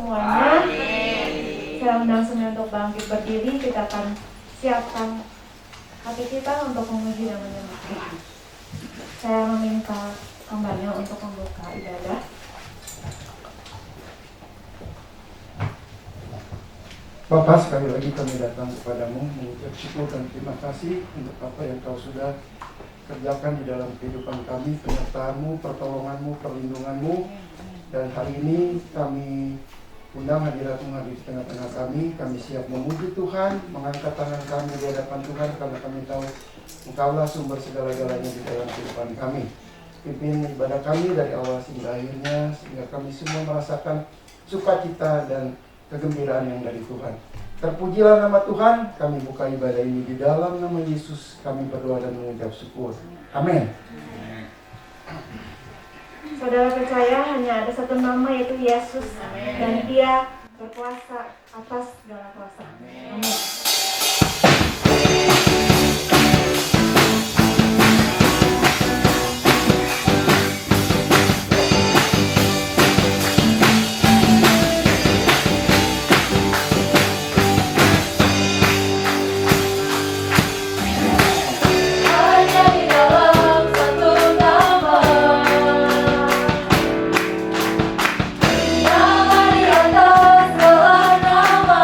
semuanya. Saya undang semua untuk bangkit berdiri. Kita akan siapkan hati kita untuk memuji dan menyembah Tuhan. Saya meminta hambanya untuk membuka ibadah. Bapa, sekali lagi kami datang kepadamu mengucap syukur dan terima kasih untuk apa yang kau sudah kerjakan di dalam kehidupan kami, penyertaan-Mu, pertolongan-Mu, perlindungan-Mu. Dan hari ini kami undang hadirat-Mu hadir di tengah-tengah kami. Kami siap memuji Tuhan, mengangkat tangan kami di hadapan Tuhan karena kami tahu Engkaulah sumber segala-galanya di dalam kehidupan kami. Pimpin ibadah kami dari awal hingga akhirnya sehingga kami semua merasakan sukacita dan kegembiraan yang dari Tuhan. Terpujilah nama Tuhan. Kami buka ibadah ini di dalam nama Yesus. Kami berdoa dan mengucap syukur. Amin. Saudara percaya hanya ada satu nama, yaitu Yesus. Dan Dia berkuasa atas segala kuasa. Amin. Nama di atas segala nama.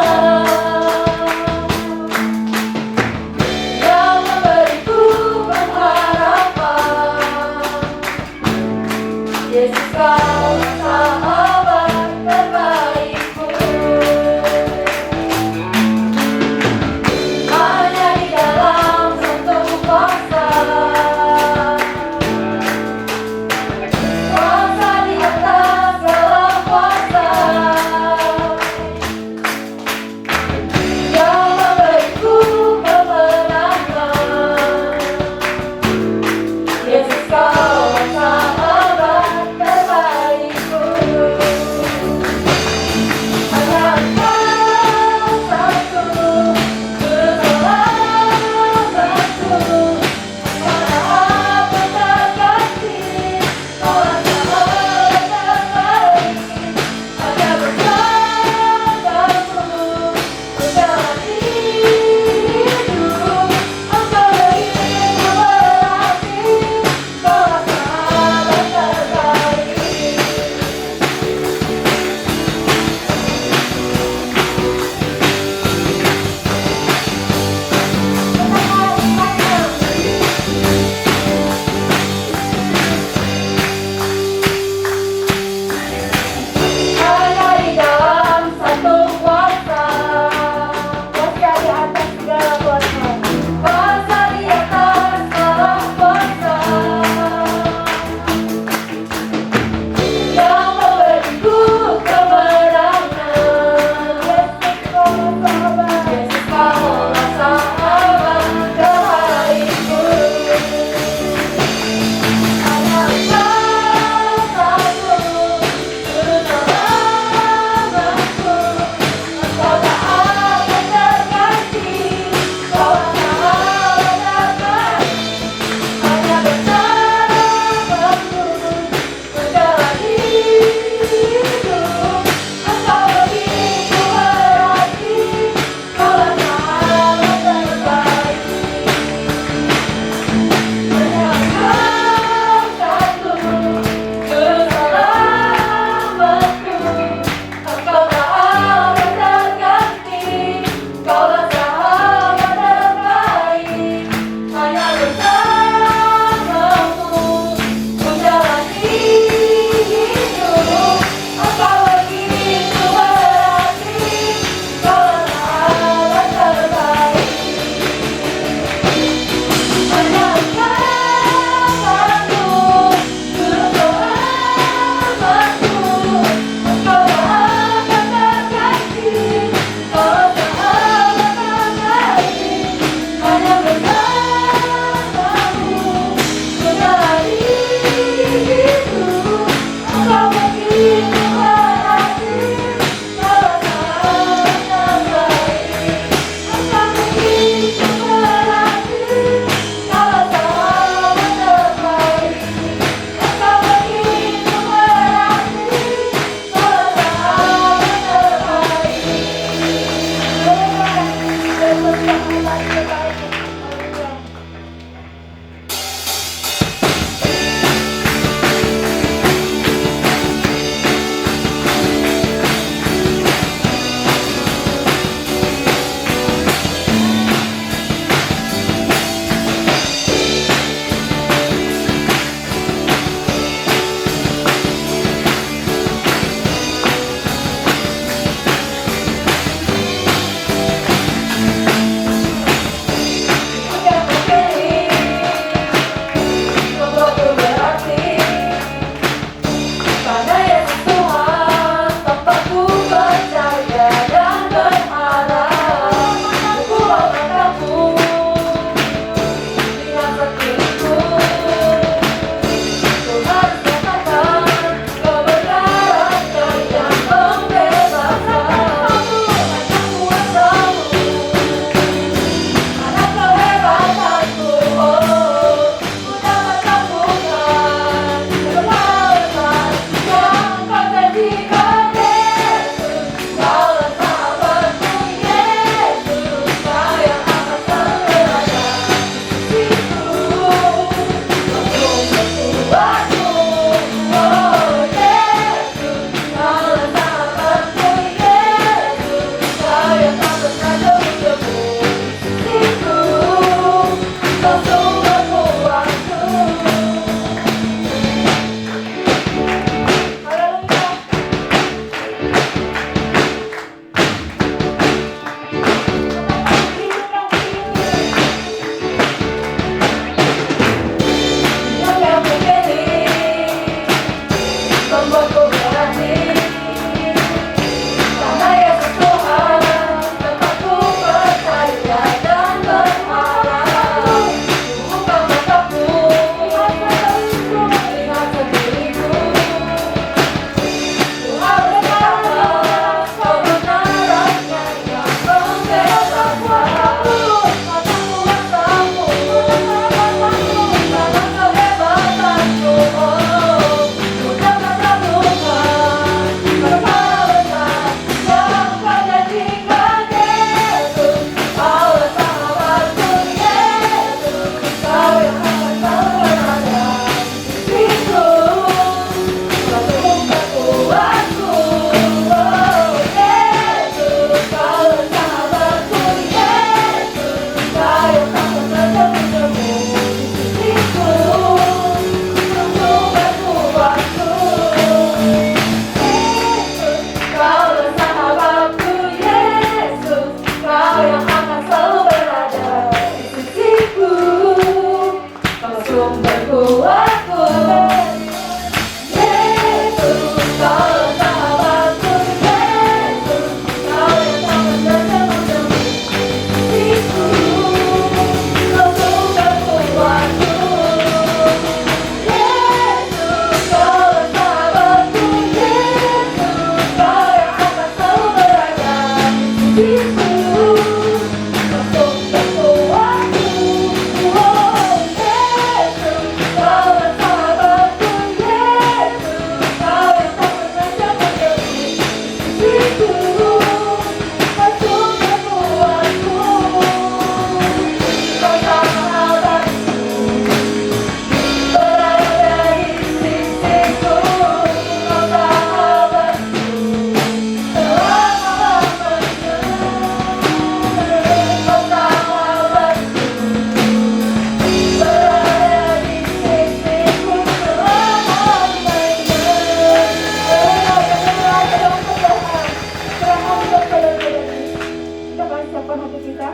hati kita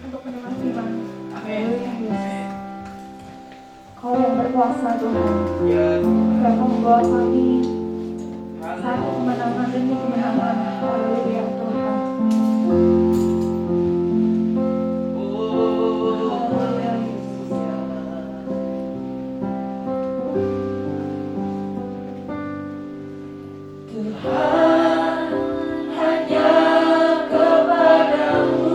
untuk mendengar firman. Haleluya, Yesus. Kau yang berkuasa Tuhan, Kau membawa kami satu kemenangan demi kemenangan. Haleluya Tuhan. Haleluya Yesus. Tuhan, hanya kepadamu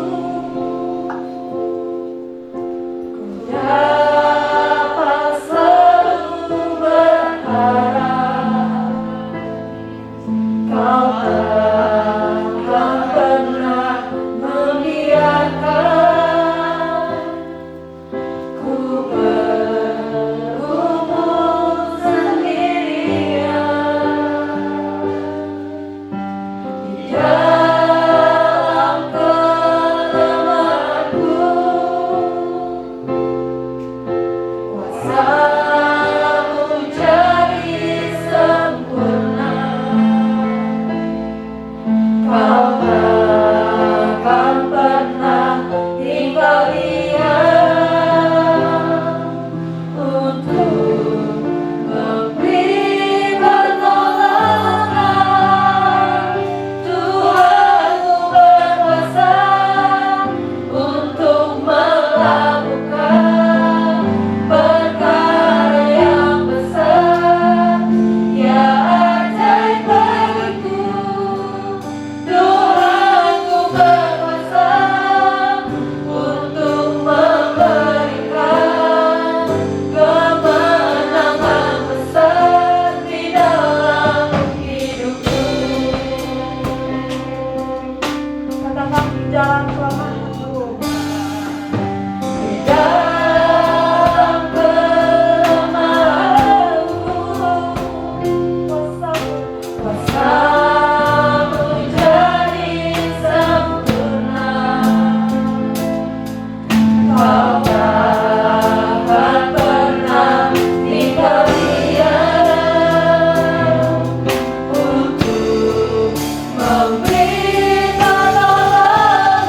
ku dapat selalu berharap. Kau takkan pernah membiarkan ku bergumul sendirian di dalam kelemahanku. Kuasa-Mu jadi sempurna. Kau takkan pernah tinggal diam untuk memberi pertolongan. Tuhanku berkuasa untuk melakukan perkara yang besar, ya ajaib bagiku. Tuhanku berkuasa untuk memberikan kemenangan besar di dalam hidupku. Katakan di dalam kelemahanku, di dalam kelemahanku, kuasa-Mu jadi sempurna. Kau takkan pernah tinggal diam untuk memberi pertolongan.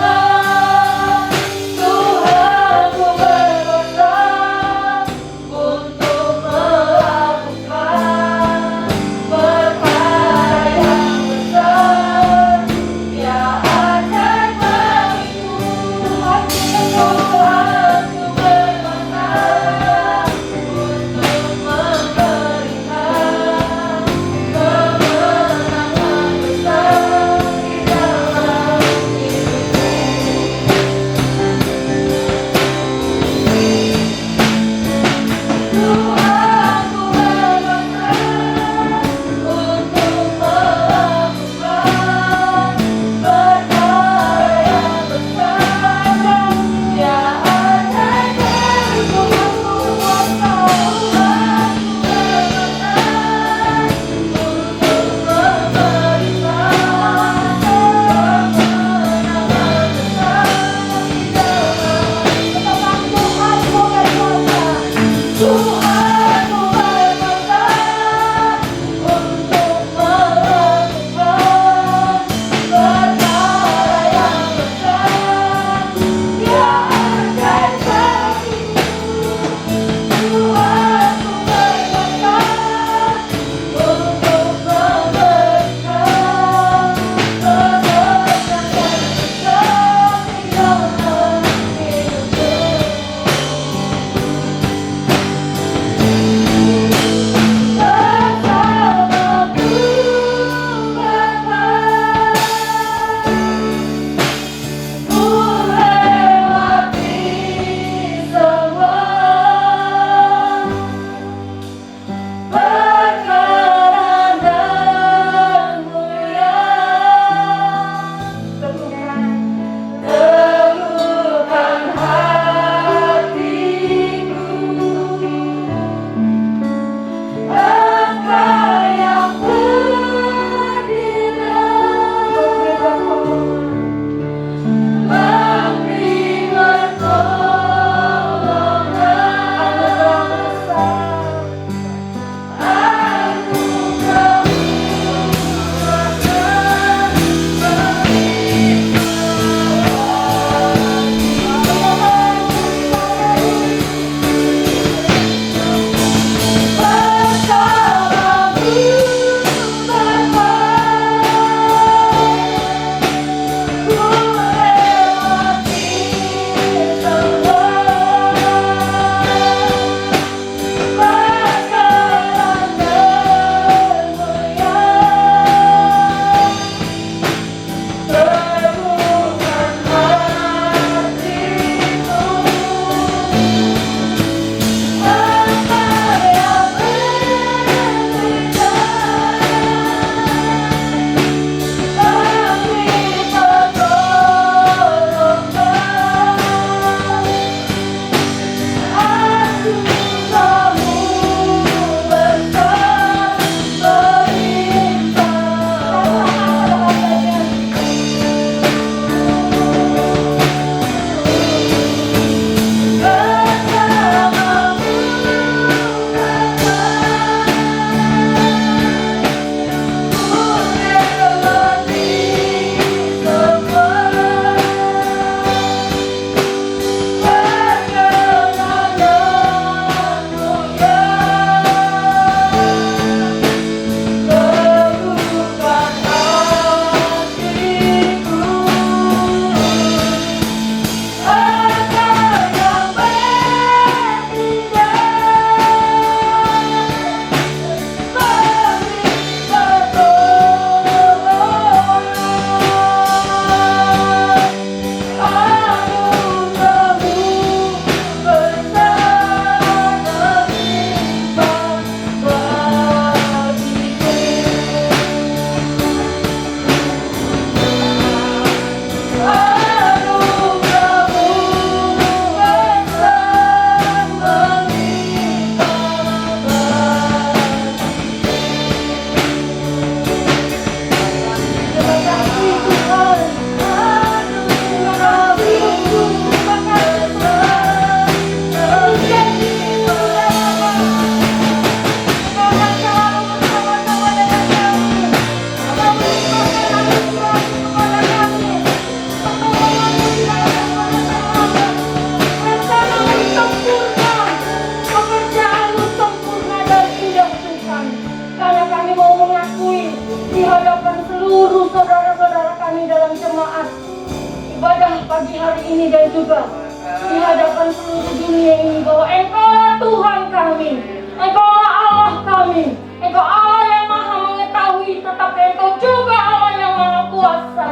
ini dan juga di hadapan seluruh dunia ini bahwa Engkaulah Tuhan kami, Engkaulah Allah kami, Engkau Allah yang maha mengetahui, tetapi Engkau juga Allah yang maha kuasa.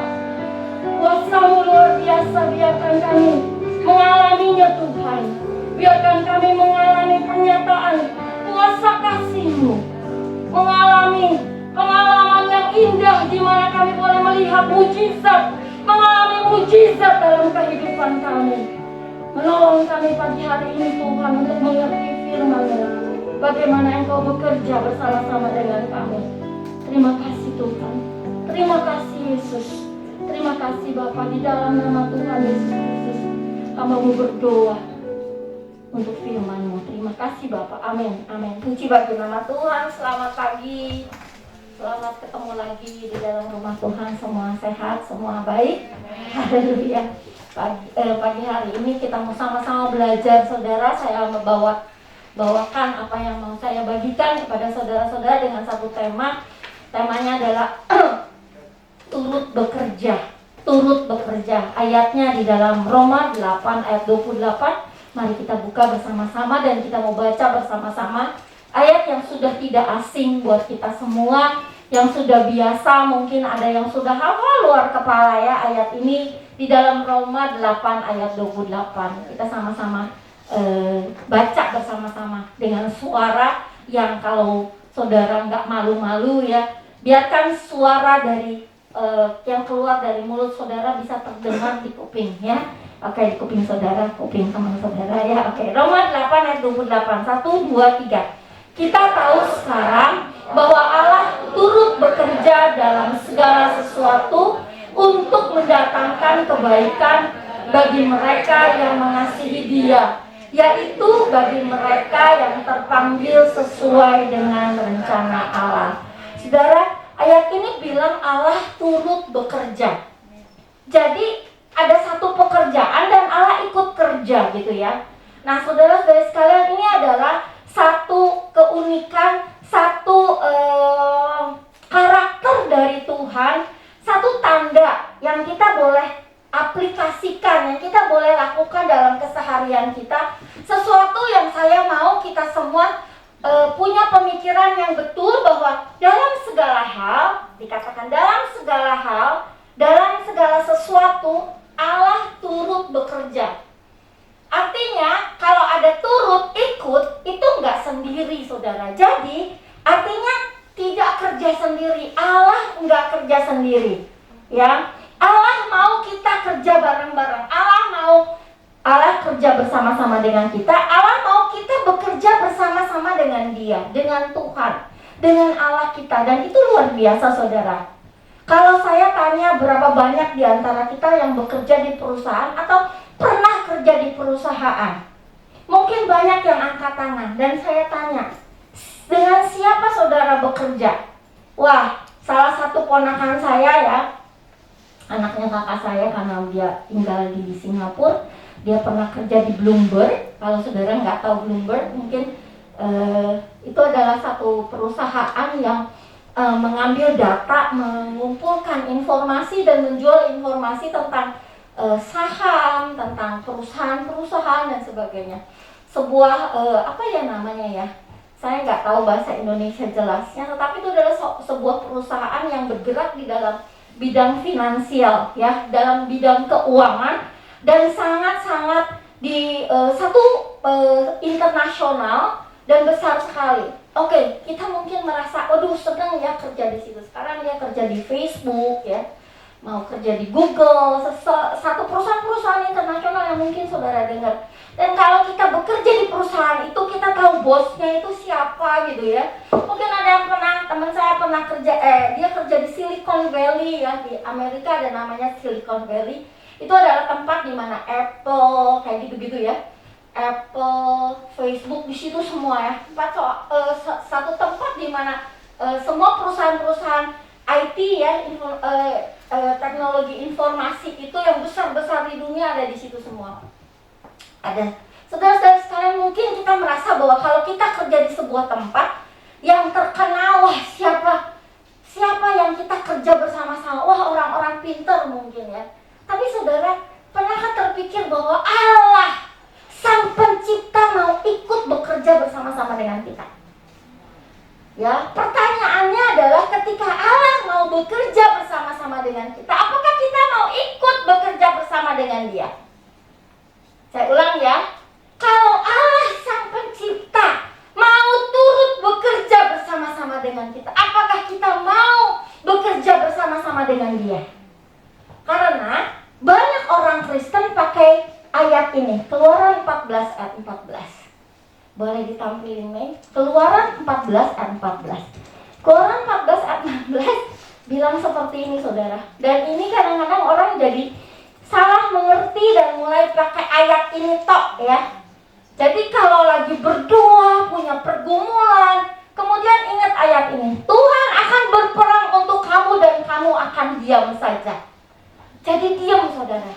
Kuasa-Mu luar biasa, biarkan kami mengalaminya Tuhan. Biarkan kami mengalami pernyataan kuasa kasih-Mu, mengalami pengalaman yang indah di mana kami boleh melihat mujizat, mengalami mujizat dalam kehidupan kami. Menolong kami pagi hari ini Tuhan untuk mengerti firman-Mu, bagaimana Engkau bekerja bersama-sama dengan kami. Terima kasih Tuhan, terima kasih Yesus, terima kasih Bapa, di dalam nama Tuhan Yesus Kristus hamba-Mu berdoa untuk firman-Mu. Terima kasih Bapa, amin, amin. Puji bagi nama Tuhan. Selamat pagi, selamat ketemu lagi di dalam rumah Tuhan. Semua sehat, semua baik. Haleluya. Pagi hari ini kita mau sama-sama belajar, saudara. Saya bawakan apa yang mau saya bagikan kepada saudara-saudara dengan satu tema. Temanya adalah turut bekerja. Turut bekerja. Ayatnya di dalam Roma 8 ayat 28. Mari kita buka bersama-sama dan kita mau baca bersama-sama ayat yang sudah tidak asing buat kita semua, yang sudah biasa, mungkin ada yang sudah hafal luar kepala ya ayat ini di dalam Roma 8 ayat 28. Kita sama-sama baca bersama-sama dengan suara yang kalau saudara nggak malu-malu ya, biarkan suara dari yang keluar dari mulut saudara bisa terdengar di kuping ya. Oke, di kuping saudara, kuping teman saudara ya. Oke, Roma 8 ayat 28. 1, 2, 3. Kita tahu sekarang bahwa Allah turut bekerja dalam segala sesuatu untuk mendatangkan kebaikan bagi mereka yang mengasihi Dia, yaitu bagi mereka yang terpanggil sesuai dengan rencana Allah. Saudara, ayat ini bilang Allah turut bekerja. Jadi ada satu pekerjaan dan Allah ikut kerja gitu ya. Nah saudara-saudara sekalian, ini adalah satu keunikan, satu karakter dari Tuhan, satu tanda yang kita boleh aplikasikan, yang kita boleh lakukan dalam keseharian kita. Sesuatu yang saya mau kita semua punya pemikiran yang betul bahwa dalam segala hal, dikatakan dalam segala hal, dalam segala sesuatu Allah turut bekerja. Artinya kalau ada turut ikut itu nggak sendiri saudara. Jadi artinya tidak kerja sendiri. Allah nggak kerja sendiri ya. Allah mau kita kerja bareng-bareng. Allah kerja bersama-sama dengan kita. Allah mau kita bekerja bersama-sama dengan Dia, dengan Tuhan, dengan Allah kita. Dan itu luar biasa saudara. Kalau saya tanya berapa banyak di antara kita yang bekerja di perusahaan atau pernah kerja di perusahaan, mungkin banyak yang angkat tangan. Dan saya tanya, dengan siapa saudara bekerja? Wah, salah satu ponakan saya ya, anaknya kakak saya karena dia tinggal di Singapura, dia pernah kerja di Bloomberg. Kalau saudara nggak tahu Bloomberg, mungkin itu adalah satu perusahaan yang mengambil data, mengumpulkan informasi dan menjual informasi tentang saham, tentang perusahaan-perusahaan dan sebagainya. Sebuah apa ya namanya ya? Saya nggak tahu bahasa Indonesia jelasnya, tetapi itu adalah sebuah perusahaan yang bergerak di dalam bidang finansial ya, dalam bidang keuangan dan sangat-sangat di satu internasional dan besar sekali. Oke, kita mungkin merasa, aduh senang ya kerja di situ. Sekarang dia kerja di Facebook ya, mau kerja di Google, satu perusahaan-perusahaan internasional yang mungkin saudara dengar. Dan kalau kita bekerja di perusahaan itu, kita tahu bosnya itu siapa gitu ya. Mungkin ada yang teman saya pernah kerja, dia kerja di Silicon Valley ya, di Amerika ada namanya Silicon Valley. Itu adalah tempat di mana Apple kayak gitu-gitu ya. Apple, Facebook di situ semua ya. Satu tempat di mana semua perusahaan-perusahaan IT ya, teknologi informasi itu yang besar-besar di dunia ada di situ semua. Ada. Saudara-saudara sekalian, mungkin kita merasa bahwa kalau kita kerja di sebuah tempat yang terkenal, wah siapa yang kita kerja bersama-sama, wah orang-orang pintar mungkin ya. Tapi saudara, pernahkah berpikir bahwa Allah Sang Pencipta mau ikut bekerja bersama-sama dengan kita? Ya, pertanyaannya adalah ketika Allah mau bekerja bersama-sama dengan kita, apakah kita mau ikut bekerja bersama dengan Dia? Saya ulang ya, kalau Allah Sang Pencipta mau turut bekerja bersama-sama dengan kita, apakah kita mau bekerja bersama-sama dengan Dia? Karena banyak orang Kristen pakai ayat ini, Keluaran 14 ayat 14. Boleh ditampilin, Mei? Keluaran 14 ayat 14. Keluaran 14 ayat 14 bilang seperti ini, saudara. Dan ini kadang-kadang orang jadi salah mengerti dan mulai pakai ayat ini tok, ya. Jadi kalau lagi berdoa, punya pergumulan, kemudian ingat ayat ini, Tuhan akan berperang untuk kamu dan kamu akan diam saja. Jadi diam, saudara.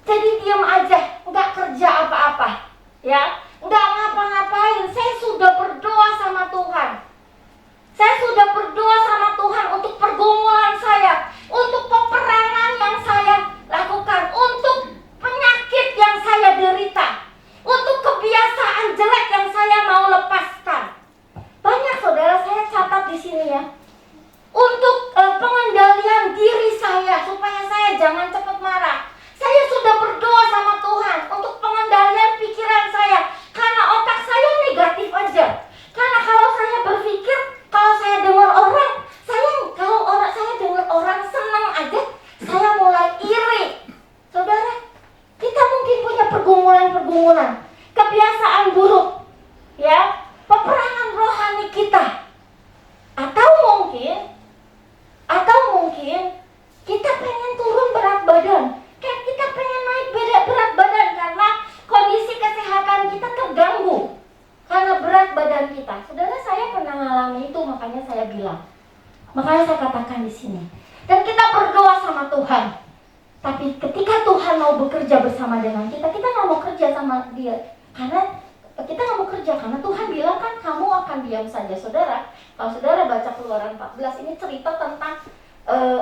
Jadi diam aja, nggak kerja apa-apa, ya, nggak ngapa-ngapain. Saya sudah berdoa sama Tuhan. Saya sudah berdoa sama Tuhan untuk pergumulan saya, untuk peperangan yang saya lakukan, untuk penyakit yang saya derita, untuk kebiasaan jelek yang saya mau lepaskan. Banyak, saudara, saya catat di sini ya. Untuk pengendalian diri saya supaya saya jangan cepat marah. Saya sudah berdoa sama Tuhan untuk pengendalian pikiran saya, karena otak saya negatif aja. Karena kalau saya berpikir, kalau saya dengar orang, saya dengar orang senang aja, saya mulai iri. Saudara, kita mungkin punya pergumulan-pergumulan, kebiasaan buruk, ya, peperangan rohani kita. Atau mungkin kita pengen turun berat badan. Kayak kita pengen naik berat badan karena kondisi kesehatan kita terganggu karena berat badan kita. Saudara, saya pernah mengalami itu, makanya saya bilang. Makanya saya katakan di sini. Dan kita berdoa sama Tuhan. Tapi ketika Tuhan mau bekerja bersama dengan kita, kita nggak mau kerja sama Dia. Karena kita nggak mau kerja, karena Tuhan bilang kan kamu akan diam saja. Saudara, kalau saudara baca Keluaran 14, ini cerita tentang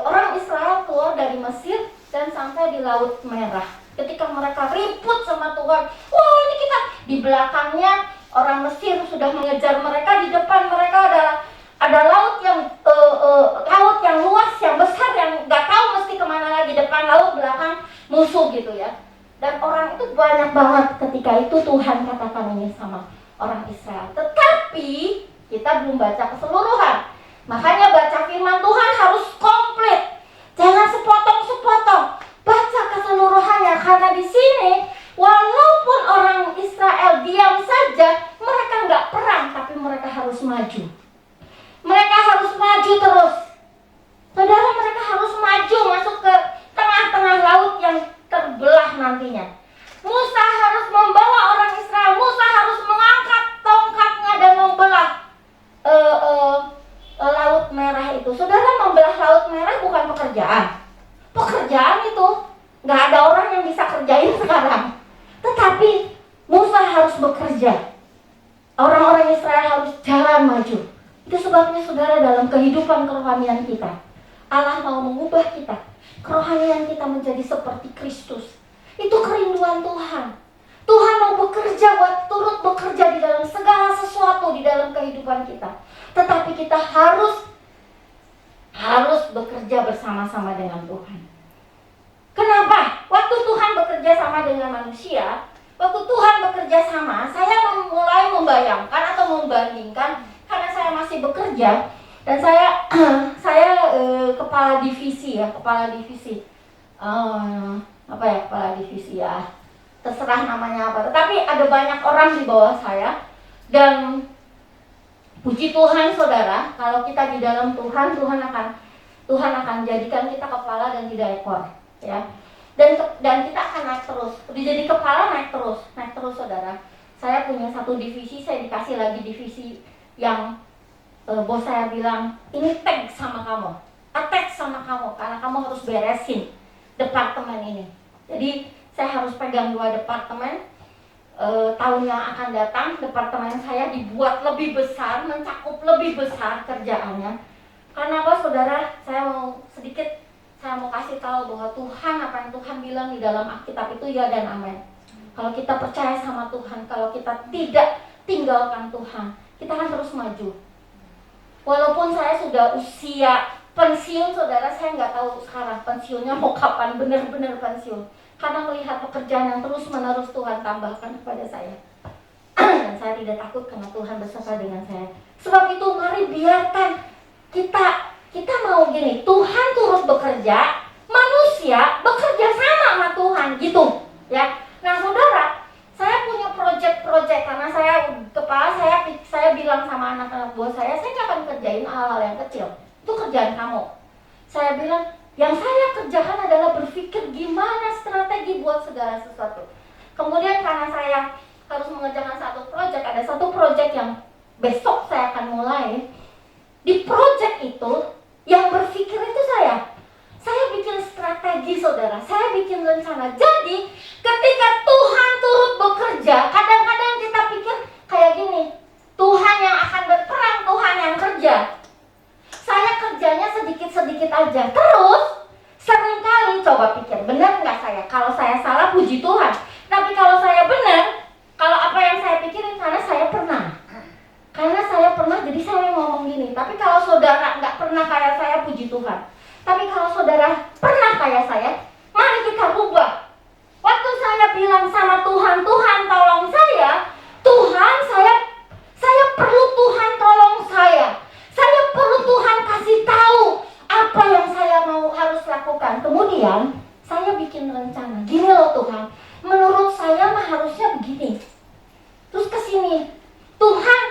orang Israel keluar dari Mesir dan sampai di Laut Merah. Ketika mereka ribut sama Tuhan, wah ini kita, di belakangnya orang Mesir sudah mengejar mereka, di depan mereka ada laut yang luas, yang besar, yang nggak tahu mesti kemana lagi, depan laut, belakang musuh gitu ya. Dan orang itu banyak banget. Ketika itu Tuhan katakan ini sama orang Israel. Tetapi kita belum baca keseluruhan. Makanya baca firman Tuhan harus komplit. Jangan sepotong-sepotong. Baca keseluruhannya, karena di sini walaupun orang Israel diam saja, mereka nggak perang, tapi mereka harus maju. Mereka harus maju terus. Saudara, mereka harus maju masuk ke tengah-tengah laut yang terbelah nantinya. Musa harus membawa orang Israel. Musa harus mengangkat tongkatnya dan membelah Laut Merah itu. Saudara, membelah Laut Merah bukan pekerjaan. Pekerjaan itu nggak ada orang yang bisa kerjain sekarang. Tetapi Musa harus bekerja. Orang-orang Israel harus jalan maju. Itu sebabnya, saudara, dalam kehidupan kerohanian kita, Allah mau mengubah kita. Kerohanian kita menjadi seperti Kristus. Itu kerinduan Tuhan. Tuhan mau bekerja, turut bekerja di dalam segala sesuatu di dalam kehidupan kita. Tetapi kita harus bekerja bersama-sama dengan Tuhan. Kenapa? Waktu Tuhan bekerja sama dengan manusia, waktu Tuhan bekerja sama, saya mulai membayangkan atau membandingkan, karena saya masih bekerja dan saya kepala divisi ya, kepala divisi ya, terserah namanya apa. Tetapi ada banyak orang di bawah saya, dan puji Tuhan, saudara, kalau kita di dalam Tuhan, Tuhan akan jadikan kita kepala dan tidak ekor, ya. Dan kita akan naik terus. Udah jadi kepala, naik terus, saudara. Saya punya satu divisi, saya dikasih lagi divisi yang bos saya bilang, ini tag sama kamu, attack sama kamu, karena kamu harus beresin departemen ini. Jadi saya harus pegang 2 departemen. Tahun yang akan datang departemen saya dibuat lebih besar, mencakup lebih besar kerjaannya. Karena apa, saudara? Saya Saya mau kasih tahu bahwa Tuhan, apa yang Tuhan bilang di dalam Alkitab itu ya dan amin. Kalau kita percaya sama Tuhan, kalau kita tidak tinggalkan Tuhan, kita akan terus maju. Walaupun saya sudah usia pensiun, saudara, saya nggak tahu sekarang pensiunnya mau kapan, benar-benar pensiun. Karena melihat pekerjaan yang terus-menerus Tuhan tambahkan kepada saya. Dan saya tidak takut karena Tuhan beserta dengan saya. Sebab itu mari biarkan kita mau gini, Tuhan turut bekerja, manusia bekerja sama Tuhan, gitu ya. Nah saudara, saya punya project karena saya bilang sama anak-anak buah saya nggak akan kerjain hal-hal yang kecil, itu kerjaan kamu. Saya bilang, yang saya kerjakan adalah berpikir gimana strategi buat segala sesuatu. Kemudian karena saya harus mengerjakan ada satu project yang besok saya akan mulai. Di project itu, yang berpikir itu saya bikin strategi saudara, saya bikin rencana. Jadi ketika Tuhan turut bekerja, kadang-kadang kita pikir kayak gini, Tuhan yang akan berperang, Tuhan yang kerja. Saya kerjanya sedikit-sedikit aja. Terus seringkali coba pikir, benar nggak saya? Kalau saya salah, puji Tuhan. Tapi kalau saya benar, kalau apa yang saya pikirin, karena saya pernah, jadi saya ngomong gini. Tapi kalau saudara nggak pernah kayak saya, puji Tuhan. Tapi kalau saudara pernah kayak saya, mari kita rubah. Waktu saya bilang sama Tuhan, Tuhan tolong saya, Tuhan saya perlu Tuhan tolong saya perlu Tuhan kasih tahu apa yang saya harus lakukan. Kemudian saya bikin rencana, gini loh Tuhan, menurut saya mah harusnya begini. Terus kesini, Tuhan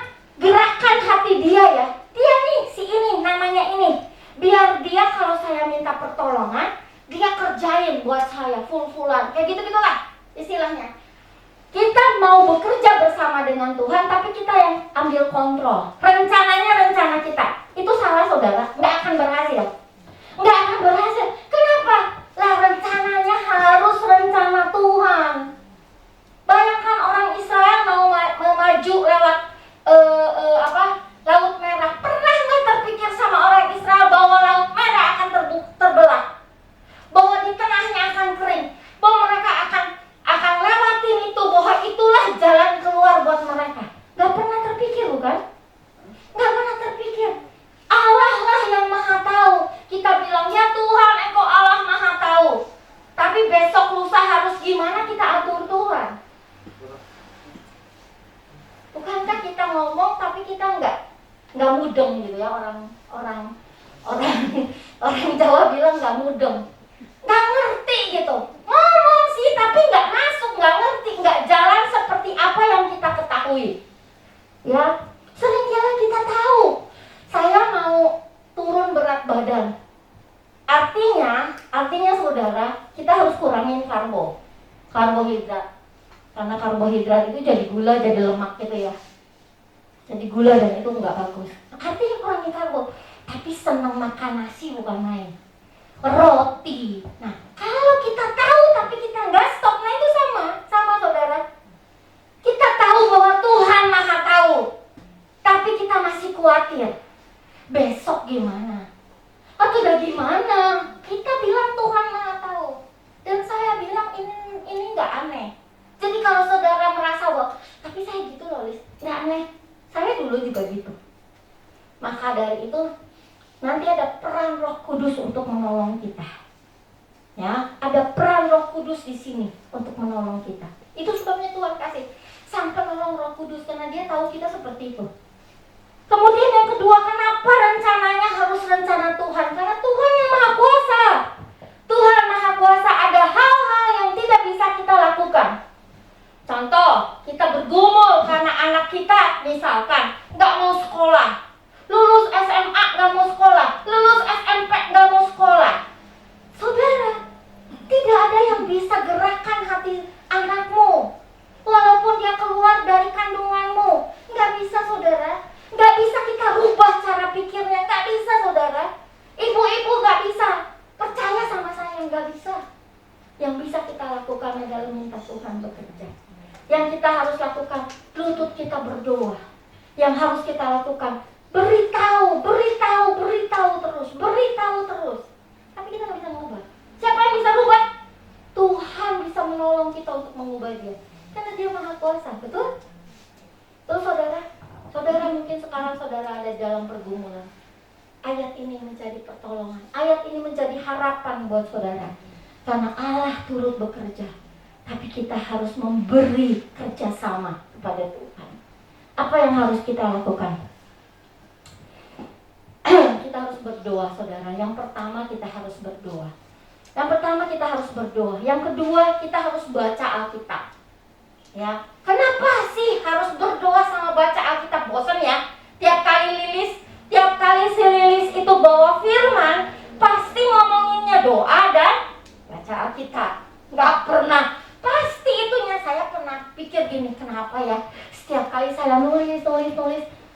gerakkan hati dia ya, dia nih, si ini, namanya ini. Biar dia kalau saya minta pertolongan, dia kerjain buat saya full-fullan. Kayak gitu-gitulah istilahnya. Kita mau bekerja bersama dengan Tuhan, tapi kita yang ambil kontrol. Rencananya rencana kita. Itu salah saudara, nggak akan berhasil. Nggak akan berhasil. Kenapa? Lah rencananya harus rencana Tuhan. Bayangkan orang Israel mau maju lewat Laut Merah. Pernah nggak terpikir sama orang Israel bahwa Laut Merah akan terbelah, bahwa di tengahnya akan kering, bahwa mereka akan lewatin itu, bahwa itulah jalan keluar buat mereka? Nggak pernah terpikir, bukan? Nggak pernah terpikir. Allah lah yang maha tahu. Kita bilang, ya Tuhan, Engkau Allah maha tahu. Tapi besok lusa harus gimana, kita atur Tuhan. Bukankah kita ngomong tapi kita nggak mudeng gitu ya, orang Jawa bilang nggak mudeng, nggak ngerti gitu, ngomong sih tapi nggak masuk, nggak ngerti, nggak jalan seperti apa yang kita ketahui. Ya, seringkali kita tahu saya mau turun berat badan, artinya saudara, kita harus kurangin karbohidrat. Karena karbohidrat itu jadi gula, jadi lemak gitu ya. Jadi gula dan itu nggak bagus. Artinya kurangin karbo. Tapi senang makan nasi bukan main. Roti. Nah, kalau kita tahu tapi kita nggak stop, nah itu sama saudara. Kita tahu bahwa Tuhan maha tahu, tapi kita masih khawatir. Besok gimana? Atau udah gimana? Kita bilang Tuhan maha tahu. Dan saya bilang ini nggak aneh. Jadi kalau saudara merasa bahwa, tapi saya gitu loh Lis, nggak aneh. Saya dulu juga gitu. Maka dari itu, nanti ada peran Roh Kudus untuk menolong kita. Ya, ada peran Roh Kudus di sini untuk menolong kita. Itu sebabnya Tuhan kasih sang penolong Roh Kudus, karena dia tahu kita seperti itu. Kemudian yang kedua, kenapa rencananya harus rencana Tuhan? Karena Tuhan yang Maha Kuasa. Tuhan Maha Kuasa, ada hal-hal yang tidak bisa kita lakukan. Contoh, kita bergumul karena anak kita misalkan nggak mau sekolah, lulus SMA nggak mau sekolah, lulus SMP nggak mau sekolah. Saudara, tidak ada yang bisa gerakkan hati anakmu, walaupun dia keluar dari kandunganmu. Nggak bisa saudara, nggak bisa kita rubah cara pikirnya, nggak bisa saudara. Ibu-ibu nggak bisa, percaya sama saya, nggak bisa. Yang bisa kita lakukan adalah minta Tuhan bekerja. Yang kita harus lakukan, lutut kita berdoa. Yang harus kita lakukan, beritahu terus. Tapi kita nggak bisa ngomong. oleh Dia? Karena Dia Maha Kuasa, betul? Tuh saudara mungkin sekarang saudara ada dalam pergumulan. Ayat ini menjadi pertolongan. Ayat ini menjadi harapan buat saudara. Karena Allah turut bekerja. Tapi kita harus memberi kerjasama kepada Tuhan. Apa yang harus kita lakukan? Kita harus berdoa, saudara. Yang pertama kita harus berdoa. Yang kedua kita harus baca Alkitab. Ya, kenapa sih harus berdoa sama baca Alkitab? Bosan ya? Tiap kali si Lilis itu bawa firman, pasti ngomonginnya doa dan baca Alkitab. Nggak pernah. Pasti itunya saya pernah pikir gini, kenapa ya? Setiap kali saya nulis,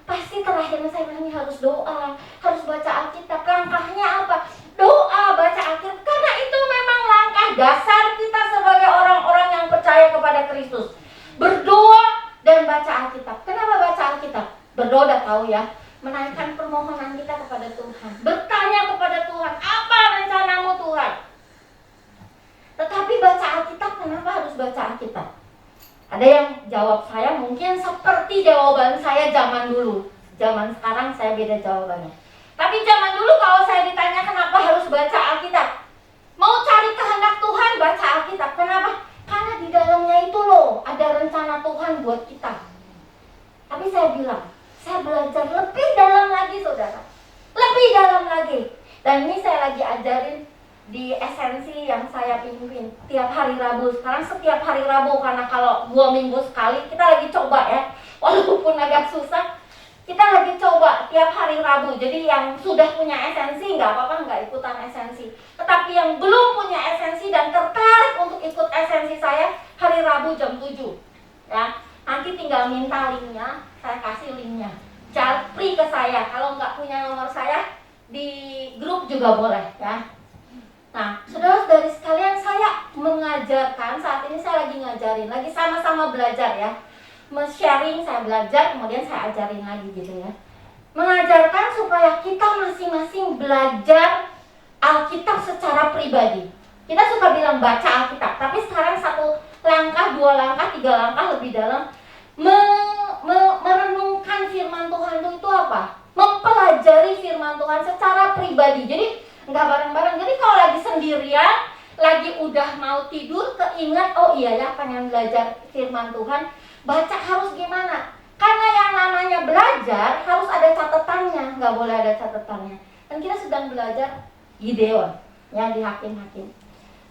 pasti terakhirnya saya bilang harus doa, harus baca Alkitab. Langkahnya apa? Doa, baca Alkitab. Karena itu memang langkah dasar kita sebagai orang-orang yang percaya kepada Kristus. Berdoa dan baca Alkitab. Kenapa baca Alkitab? Berdoa udah tahu ya, menaikkan permohonan kita kepada Tuhan, bertanya kepada Tuhan, apa rencanamu Tuhan? Tetapi baca Alkitab, kenapa harus baca Alkitab? Ada yang jawab saya mungkin seperti jawaban saya zaman dulu. Zaman sekarang saya beda jawabannya. Tapi zaman dulu kalau saya ditanya kenapa harus baca Alkitab, mau cari kehendak Tuhan, baca Alkitab. Kenapa? Karena di dalamnya itu loh ada rencana Tuhan buat kita. Tapi saya bilang, saya belajar lebih dalam lagi saudara. Lebih dalam lagi. Dan ini saya lagi ajarin di esensi yang saya pimpin tiap hari Rabu. Sekarang setiap hari Rabu, karena kalau 2 minggu sekali kita lagi coba ya. Walaupun agak susah, kita lagi coba tiap hari Rabu. Jadi yang sudah punya esensi nggak apa-apa, nggak ikutan esensi. Tetapi yang belum punya esensi dan tertarik untuk ikut esensi saya, hari Rabu jam 7 ya. Nanti tinggal minta linknya, saya kasih linknya. Japri ke saya, kalau nggak punya nomor saya di grup juga boleh ya. Nah, saudara-saudari sekalian, saya mengajarkan, saat ini saya lagi ngajarin, lagi sama-sama belajar ya. Sharing, saya belajar, kemudian saya ajarin lagi gitu ya. Mengajarkan supaya kita masing-masing belajar Alkitab secara pribadi. Kita suka bilang baca Alkitab, tapi sekarang 1 langkah, 2 langkah, 3 langkah lebih dalam merenungkan firman Tuhan itu apa? Mempelajari firman Tuhan secara pribadi. Jadi nggak bareng-bareng. Jadi kalau lagi sendirian, lagi udah mau tidur, keingat, oh iya ya pengen belajar firman Tuhan, baca harus gimana? Karena yang namanya belajar harus ada catatannya, nggak boleh ada catatannya. Dan kita sedang belajar Gideon ya di Hakim-Hakim.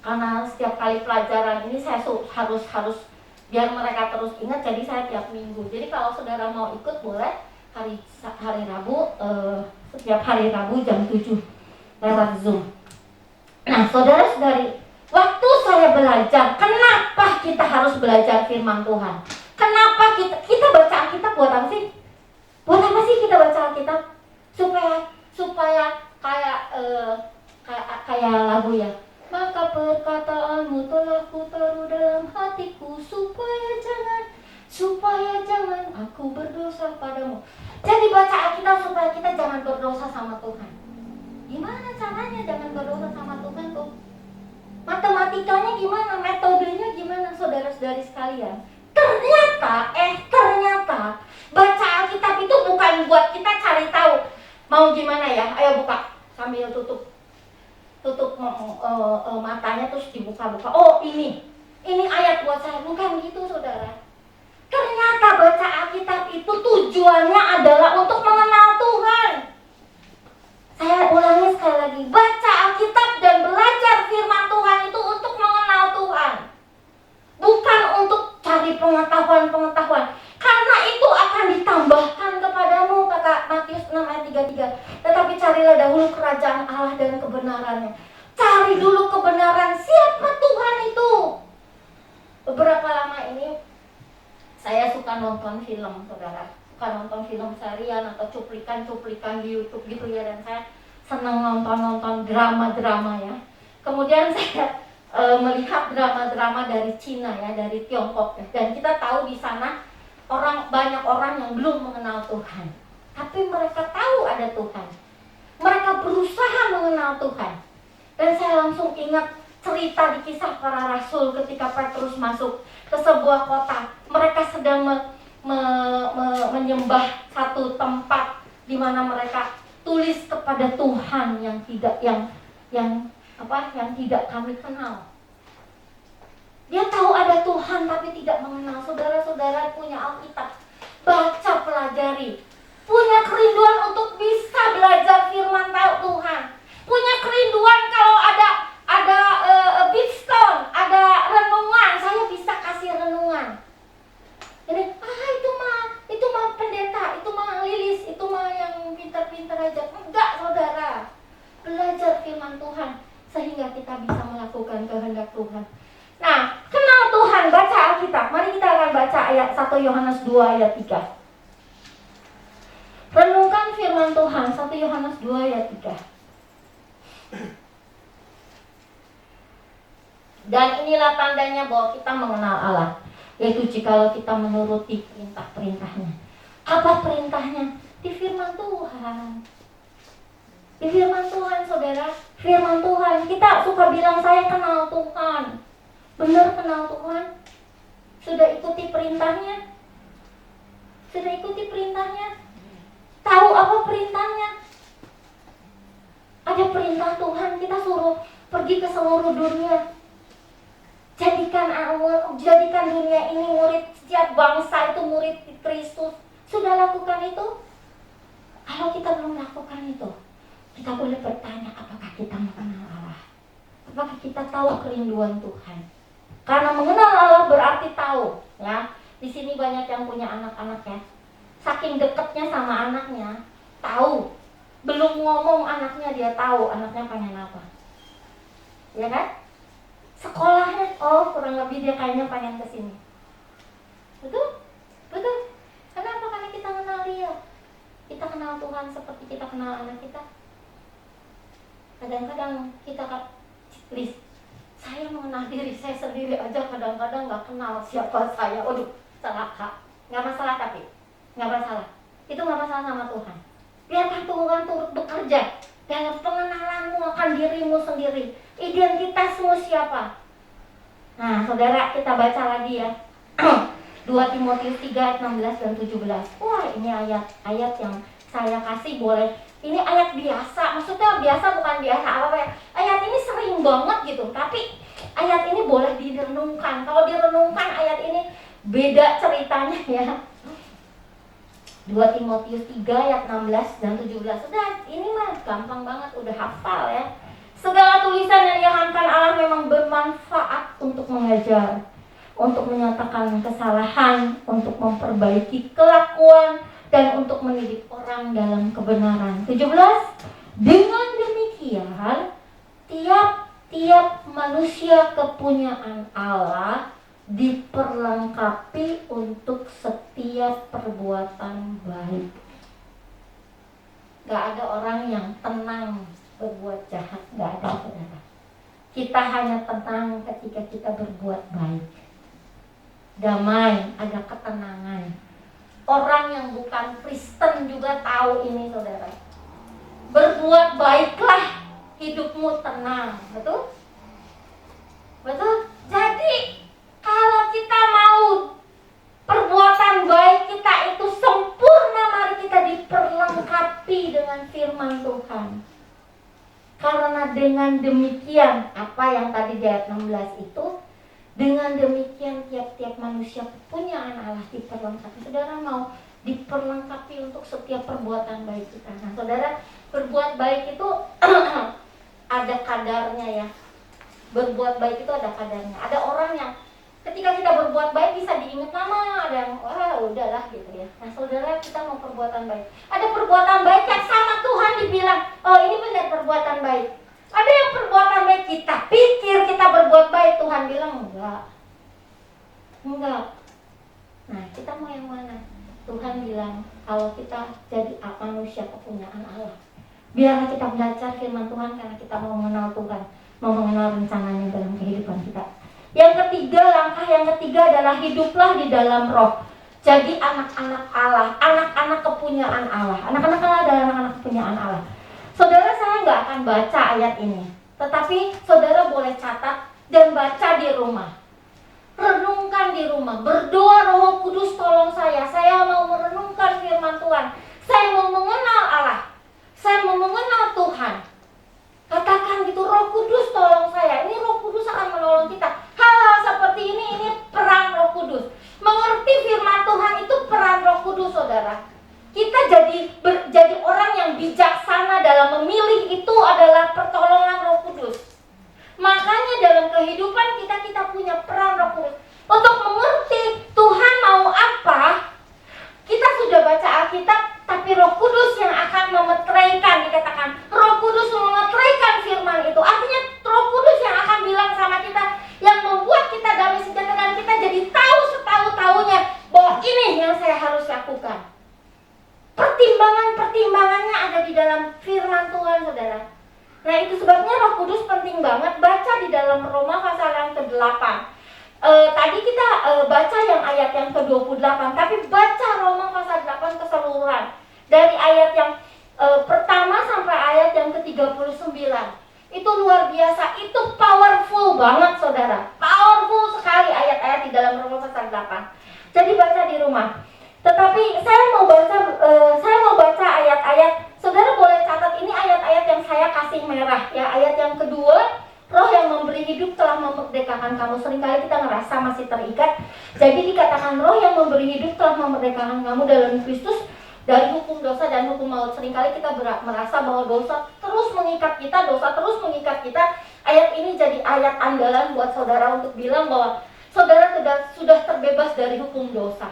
Karena setiap kali pelajaran ini saya harus biar mereka terus ingat, jadi saya tiap minggu. Jadi kalau saudara mau ikut boleh hari Rabu, setiap hari Rabu jam 7 lewat Zoom. Nah, saudara-saudari, waktu saya belajar, kenapa kita harus belajar firman Tuhan? Kenapa kita baca Alkitab buat apa sih? Buat apa sih kita baca Alkitab? Supaya kayak lagu ya. Maka perkataanmu telah kutaruh dalam hatiku supaya jangan aku berdosa padamu. Jadi baca Alkitab supaya kita jangan berdosa sama Tuhan. Gimana caranya jangan berdosa sama Tuhan tuh? Matematikanya gimana? Metodenya gimana saudara-saudari sekalian? Ternyata baca Alkitab itu bukan buat kita cari tahu. Mau gimana ya? Ayo buka sambil tutup matanya terus dibuka-buka. Oh ini ayat buat saya. Bukan gitu saudara. Ternyata baca Alkitab itu tujuannya adalah untuk mengenal Tuhan. Saya ulangi sekali lagi. Baca Alkitab dan belajar firman Tuhan itu untuk mengenal Tuhan. Bukan untuk cari pengetahuan. Karena itu akan ditambahkan kepadamu, kata Matius 6 ayat 33. Tetapi carilah dahulu kerajaan Allah dan kebenarannya. Cari dulu kebenaran, siapa Tuhan itu. Beberapa lama ini saya suka nonton film, saudara. Suka nonton film serian atau cuplikan di YouTube gitu ya. Dan saya senang nonton drama-drama ya. Kemudian saya melihat drama-drama dari Cina ya, dari Tiongkok ya. Dan kita tahu di sana banyak orang yang belum mengenal Tuhan. Tapi mereka tahu ada Tuhan. Mereka berusaha mengenal Tuhan. Dan saya langsung ingat cerita di Kisah Para Rasul ketika Petrus masuk ke sebuah kota. Mereka sedang menyembah satu tempat di mana mereka tulis kepada Tuhan yang tidak yang tidak kami kenal. Dia tahu ada Tuhan tapi tidak mengenal. Saudara-saudara punya Alkitab, baca, pelajari. Punya kerinduan untuk bisa belajar firman Tuhan. Punya kerinduan kalau ada Bidstone, ada renungan, saya bisa kasih renungan. Ini, itu mah pendeta, itu mah Lilis, itu mah yang pintar-pintar aja. Enggak, saudara. Belajar firman Tuhan sehingga kita bisa melakukan kehendak Tuhan. Nah, kenal Tuhan, baca Alkitab. Mari kita akan baca ayat 1 Yohanes 2 ayat 3. Renungkan firman Tuhan, 1 Yohanes 2 ayat 3. Dan inilah tandanya bahwa kita mengenal Allah, yaitu jikalau kita menuruti perintah-perintahnya. Apa perintahnya? Di firman Tuhan. Di firman Tuhan, saudara. Firman Tuhan. Kita suka bilang saya kenal Tuhan. Benar kenal Tuhan? Sudah ikuti perintahnya? Sudah ikuti perintahnya? Tahu apa perintahnya? Ada perintah Tuhan, kita suruh pergi ke seluruh dunia. Jadikan dunia ini murid, setiap bangsa itu murid Kristus. Sudah lakukan itu? Kalau kita belum lakukan itu, kita boleh bertanya apakah kita mengenal Allah? Apakah kita tahu kerinduan Tuhan? Karena mengenal Allah berarti tahu, ya. Di sini banyak yang punya anak-anak, ya. Saking dekatnya sama anaknya, tahu. Belum ngomong anaknya dia tahu anaknya pengen apa. Ya kan? Sekolahnya, kurang lebih dia kayaknya pengen kesini. Betul? Betul? Kenapa? Karena kita kenal dia. Kita kenal Tuhan seperti kita kenal anak kita. Kadang-kadang kita list, saya mengenal diri saya sendiri aja kadang-kadang gak kenal siapa saya. Waduh, salah kak. Gak masalah tapi, gak masalah. Itu gak masalah sama Tuhan. Biarkan Tuhan turut bekerja dalam pengenalanmu akan dirimu sendiri. Identitasmu siapa? Nah, saudara, kita baca lagi ya. 2 Timotius 3 ayat 16 dan 17. Wah, ini ayat yang saya kasih boleh. Ini ayat biasa. Maksudnya biasa bukan biasa apa ya. Ayat ini sering banget gitu, tapi ayat ini boleh direnungkan. Kalau direnungkan ayat ini beda ceritanya ya. 2 Timotius 3 ayat 16 dan 17. Sudah, ini mah gampang banget, udah hafal ya. Segala tulisan yang dihantar Allah memang bermanfaat untuk mengajar, untuk menyatakan kesalahan, untuk memperbaiki kelakuan, dan untuk mendidik orang dalam kebenaran. 17. Dengan demikian, tiap-tiap manusia kepunyaan Allah diperlengkapi untuk setiap perbuatan baik. Gak ada orang yang tenang berbuat jahat, gak ada, saudara. Kita hanya tenang ketika kita berbuat baik. Damai, ada ketenangan. Orang yang bukan Kristen juga tahu ini, saudara. Berbuat baiklah, hidupmu tenang. Betul? Betul? Jadi kalau kita mau perbuatan baik kita itu sempurna, mari kita diperlengkapi dengan firman Tuhan. Karena dengan demikian, apa yang tadi di ayat 16 itu, dengan demikian tiap-tiap manusia kepunyaan Allah diperlengkapi. Saudara mau diperlengkapi untuk setiap perbuatan baik kita. Nah, saudara, berbuat baik itu ada kadarnya ya. Berbuat baik itu ada kadarnya. Ada orang yang ketika kita berbuat baik bisa diingat lama, ada yang udahlah gitu ya. Nah, saudara, kita mau perbuatan baik. Ada perbuatan baik yang sama Tuhan dibilang, ini benar perbuatan baik. Ada yang perbuatan baik kita pikir kita berbuat baik, Tuhan bilang enggak. Nah, kita mau yang mana? Tuhan bilang kalau kita jadi manusia kepunyaan Allah, biarlah kita belajar firman Tuhan karena kita mau mengenal Tuhan, mau mengenal rencananya dalam kehidupan kita. Langkah yang ketiga adalah hiduplah di dalam roh. Jadi anak-anak Allah, anak-anak kepunyaan Allah. Anak-anak Allah adalah anak-anak kepunyaan Allah. Saudara, saya nggak akan baca ayat ini, tetapi saudara boleh catat rumah. Renungkan di rumah, berdoa Roh Kudus tolong saya mau merenungkan firman Tuhan, saya mau mengenal Allah, saya mau mengenal Tuhan. Katakan gitu, Roh Kudus tolong saya. Ini Roh Kudus akan menolong kita. Hal-hal seperti ini peran Roh Kudus. Mengerti firman Tuhan itu peran Roh Kudus, saudara. Kita jadi orang yang bijaksana dalam memilih, itu adalah pertolongan Roh Kudus. Makanya dalam kehidupan kita punya peran Roh Kudus. Untuk mengerti Tuhan mau apa, kita sudah baca Alkitab, tapi Roh Kudus yang akan memetraikan, dikatakan Roh Kudus memetraikan firman itu. Artinya Roh Kudus yang akan bilang sama kita, yang membuat kita damai sejahtera, dan kita jadi tahu setahu-tahunya bahwa ini yang saya harus lakukan. Pertimbangannya ada di dalam firman Tuhan, saudara. Nah, itu sebabnya Roh Kudus penting banget. Baca di dalam Roma pasal yang ke-8. Tadi kita baca yang ayat yang ke-28, tapi baca Roma pasal 8 keseluruhan. Dari ayat yang pertama sampai ayat yang ke-39. Itu luar biasa, itu powerful banget, saudara. Powerful sekali ayat-ayat di dalam Roma pasal 8. Jadi baca di rumah. Tetapi saya mau baca ayat-ayat. Saudara boleh catat, ini ayat-ayat yang saya kasih merah ya. Ayat yang kedua, Roh yang memberi hidup telah memerdekakan kamu. Seringkali kita ngerasa masih terikat. Jadi dikatakan Roh yang memberi hidup telah memerdekakan kamu dalam Kristus dari hukum dosa dan hukum maut. Seringkali kita merasa bahwa dosa terus mengikat kita, Ayat ini jadi ayat andalan buat saudara untuk bilang bahwa saudara sudah terbebas dari hukum dosa.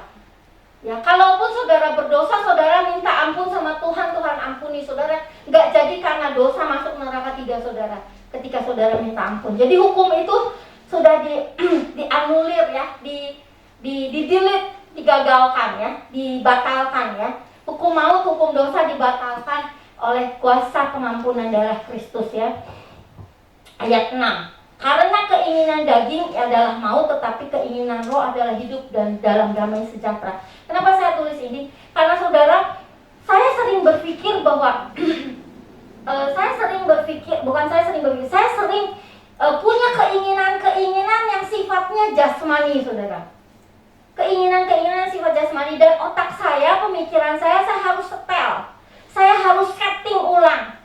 Ya, kalaupun saudara berdosa, saudara minta ampun sama Tuhan, Tuhan ampuni saudara. Nggak jadi karena dosa masuk neraka tidak, saudara. Ketika saudara minta ampun. Jadi hukum itu sudah dianulir ya, di-delete, digagalkan ya, dibatalkan ya. Hukum maut, hukum dosa dibatalkan oleh kuasa pengampunan darah Kristus ya. Ayat 6. Karena keinginan daging adalah maut, tetapi keinginan roh adalah hidup dan dalam damai sejahtera. Kenapa saya tulis ini? Karena saudara, saya sering berpikir bahwa saya sering punya keinginan yang sifatnya jasmani, saudara. Keinginan sifat jasmani, dan otak saya, pemikiran saya harus setel. Saya harus setting ulang.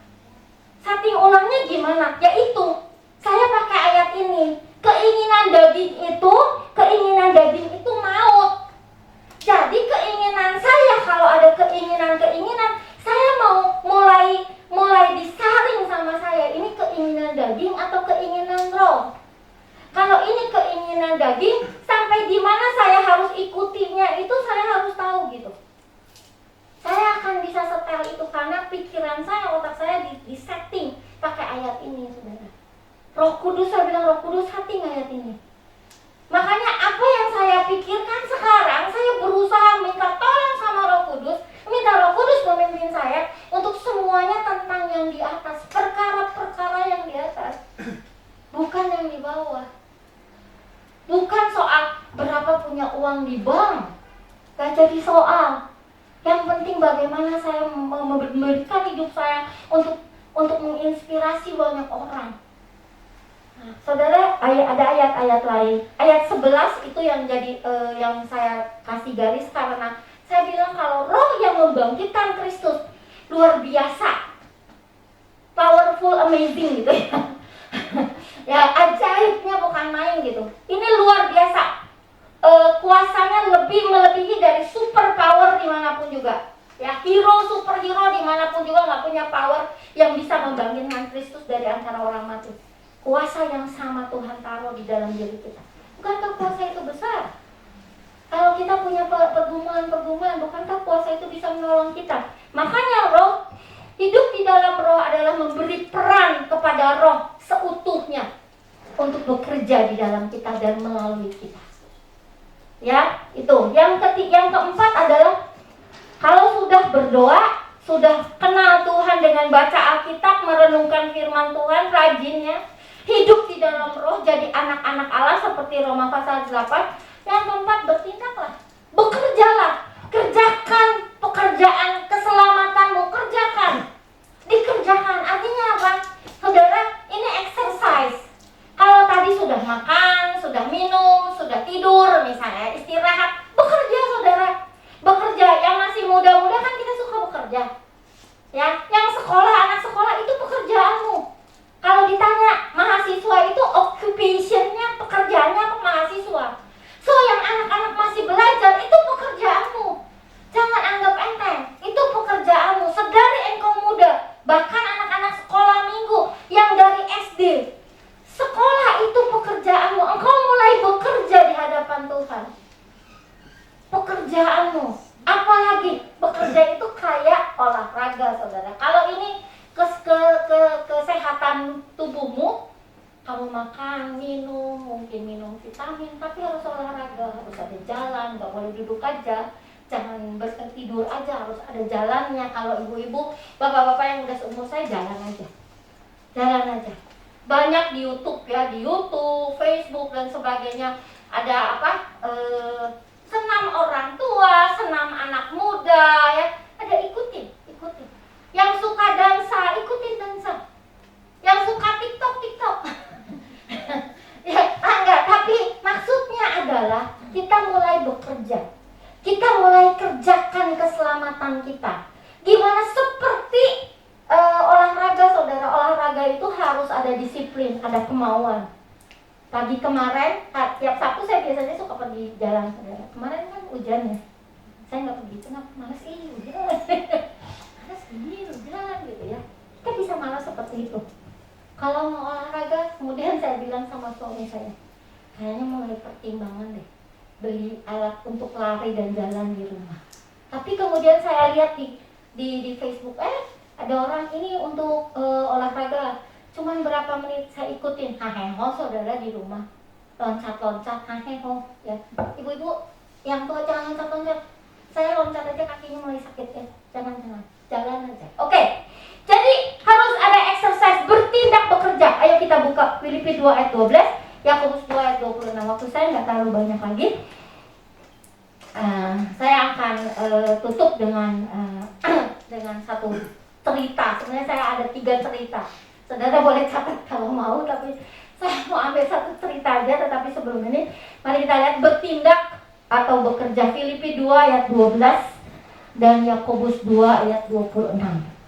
Setting ulangnya gimana? Yaitu saya pakai ayat ini. Keinginan daging itu maut. Jadi keinginan saya, kalau ada keinginan, saya mau mulai disaring sama saya. Ini keinginan daging atau keinginan roh? Kalau ini keinginan daging, sampai di mana saya harus ikutinya itu saya harus tahu gitu. Saya akan bisa setel itu karena pikiran saya, otak saya di-setting pakai ayat ini, saudara. Roh Kudus, saya bilang Roh Kudus setting ayat ini. Makanya apa yang saya pikirkan sekarang, saya berusaha minta tolong sama Roh Kudus, minta Roh Kudus memimpin saya untuk semuanya tentang yang di atas, perkara-perkara yang di atas, bukan yang di bawah. Bukan soal berapa punya uang di bank, gak jadi soal. Yang penting bagaimana saya memberikan hidup saya untuk menginspirasi banyak orang. Nah, saudara, ada ayat-ayat lain. Ayat 11 itu yang jadi yang saya kasih garis karena saya bilang kalau roh yang membangkitkan Kristus luar biasa, powerful, amazing gitu ya. Ya, ajaibnya bukan main gitu. Ini luar biasa. Kuasanya melebihi dari super power dimanapun juga. Ya, superhero dimanapun juga nggak punya power yang bisa membangkitkan Kristus dari antara orang mati. Kuasa yang sama Tuhan taruh di dalam diri kita. Bukankah kuasa itu besar? Kalau kita punya pergumulan, bukankah kuasa itu bisa menolong kita? Makanya hidup di dalam roh adalah memberi peran kepada roh seutuhnya untuk bekerja di dalam kita dan melalui kita. Ya, itu. Yang keempat adalah kalau sudah berdoa, sudah kenal Tuhan dengan baca Alkitab, merenungkan firman Tuhan, rajinnya hidup di dalam roh, jadi anak-anak Allah seperti Roma pasal 8. Yang keempat, bertindaklah, bekerjalah, kerjakan pekerjaan keselamatanmu, dikerjakan. Artinya apa? Saudara, ini exercise. Kalau tadi sudah makan, sudah minum, sudah tidur, misalnya istirahat, bekerja saudara. Bekerja, yang masih muda-muda kan kita suka bekerja. Ya, yang sekolah, anak sekolah itu pekerjaanmu. Kalau ditanya mahasiswa itu occupation-nya, pekerjaannya apa mahasiswa. So yang anak-anak masih belajar itu pekerjaanmu. Jangan anggap enteng, itu pekerjaanmu. Sedari engkau muda, bahkan anak-anak sekolah minggu yang dari SD. Sekolah itu pekerjaanmu. Engkau mulai bekerja di hadapan Tuhan. Pekerjaanmu. Apalagi bekerja itu kayak olahraga, saudara. Kalau ini kesehatan tubuhmu, kamu makan, minum, mungkin minum vitamin, tapi harus olahraga, harus ada jalan, nggak boleh duduk aja, jangan tidur aja, harus ada jalannya. Kalau ibu-ibu, bapak-bapak yang udah seumur saya, jalan aja. Banyak di YouTube ya, di YouTube, Facebook dan sebagainya, ada apa? Senam orang tua, senam anak muda, ya, ada ikutin. Yang suka dansa, ikutin dansa. Yang suka TikTok. Ya, enggak, tapi maksudnya adalah kita mulai bekerja. Kita mulai kerjakan keselamatan kita. Gimana seperti olahraga, saudara. Olahraga itu harus ada disiplin, ada kemauan. Pagi kemarin, tiap Sabtu saya biasanya suka pergi jalan, saudara. Kemarin kan hujan ya. Saya nggak pergi, kenapa? Malas hujan. Malas hujan gitu ya. Kita bisa malas seperti itu. Kalau mau olahraga, kemudian saya bilang sama suami saya, kayaknya mulai pertimbangan deh beli alat untuk lari dan jalan di rumah. Tapi kemudian saya lihat di Facebook, ada orang ini untuk olahraga, cuman berapa menit saya ikutin, haheho saudara di rumah, loncat, haheho ya. Ibu-ibu yang tua jangan loncat-loncat, saya loncat aja kakinya mulai sakit ya, jangan, jalan aja. Oke. Jadi harus ada exercise, bertindak, bekerja. Ayo kita buka Filipi 2 ayat 12, Yakobus 2 ayat 26. Waktu saya nggak terlalu banyak lagi. Saya akan tutup dengan satu cerita. Sebenarnya saya ada 3 cerita. Saudara boleh catat kalau mau, tapi saya mau ambil satu cerita aja. Tetapi sebelum ini, mari kita lihat bertindak atau bekerja. Filipi 2 ayat 12 dan Yakobus 2 ayat 26.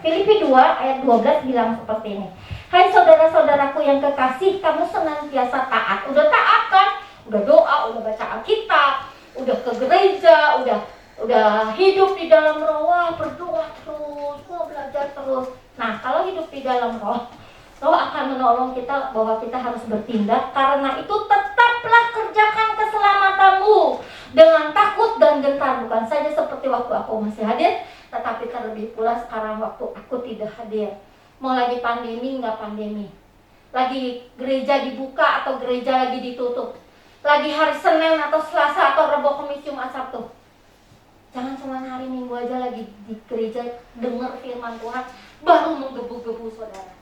Filipi 2 ayat 12 bilang seperti ini. Hai saudara-saudaraku yang kekasih, kamu senantiasa taat. Udah taat kan? Udah doa, udah baca Alkitab, udah ke gereja, udah hidup di dalam roh, berdoa terus, belajar terus. Nah, kalau hidup di dalam roh akan menolong kita bahwa kita harus bertindak. Karena itu tetaplah kerjakan keselamatanmu dengan takut dan gentar. Bukan saja seperti waktu aku masih hadir, tetapi terlebih pula sekarang waktu aku tidak hadir. Mau lagi pandemi nggak pandemi, lagi gereja dibuka atau gereja lagi ditutup, lagi hari Senin atau Selasa atau Rebo, Kamis, Jumat, Sabtu, jangan cuma hari Minggu aja lagi di gereja dengar firman Tuhan baru menggebu-gebu saudara.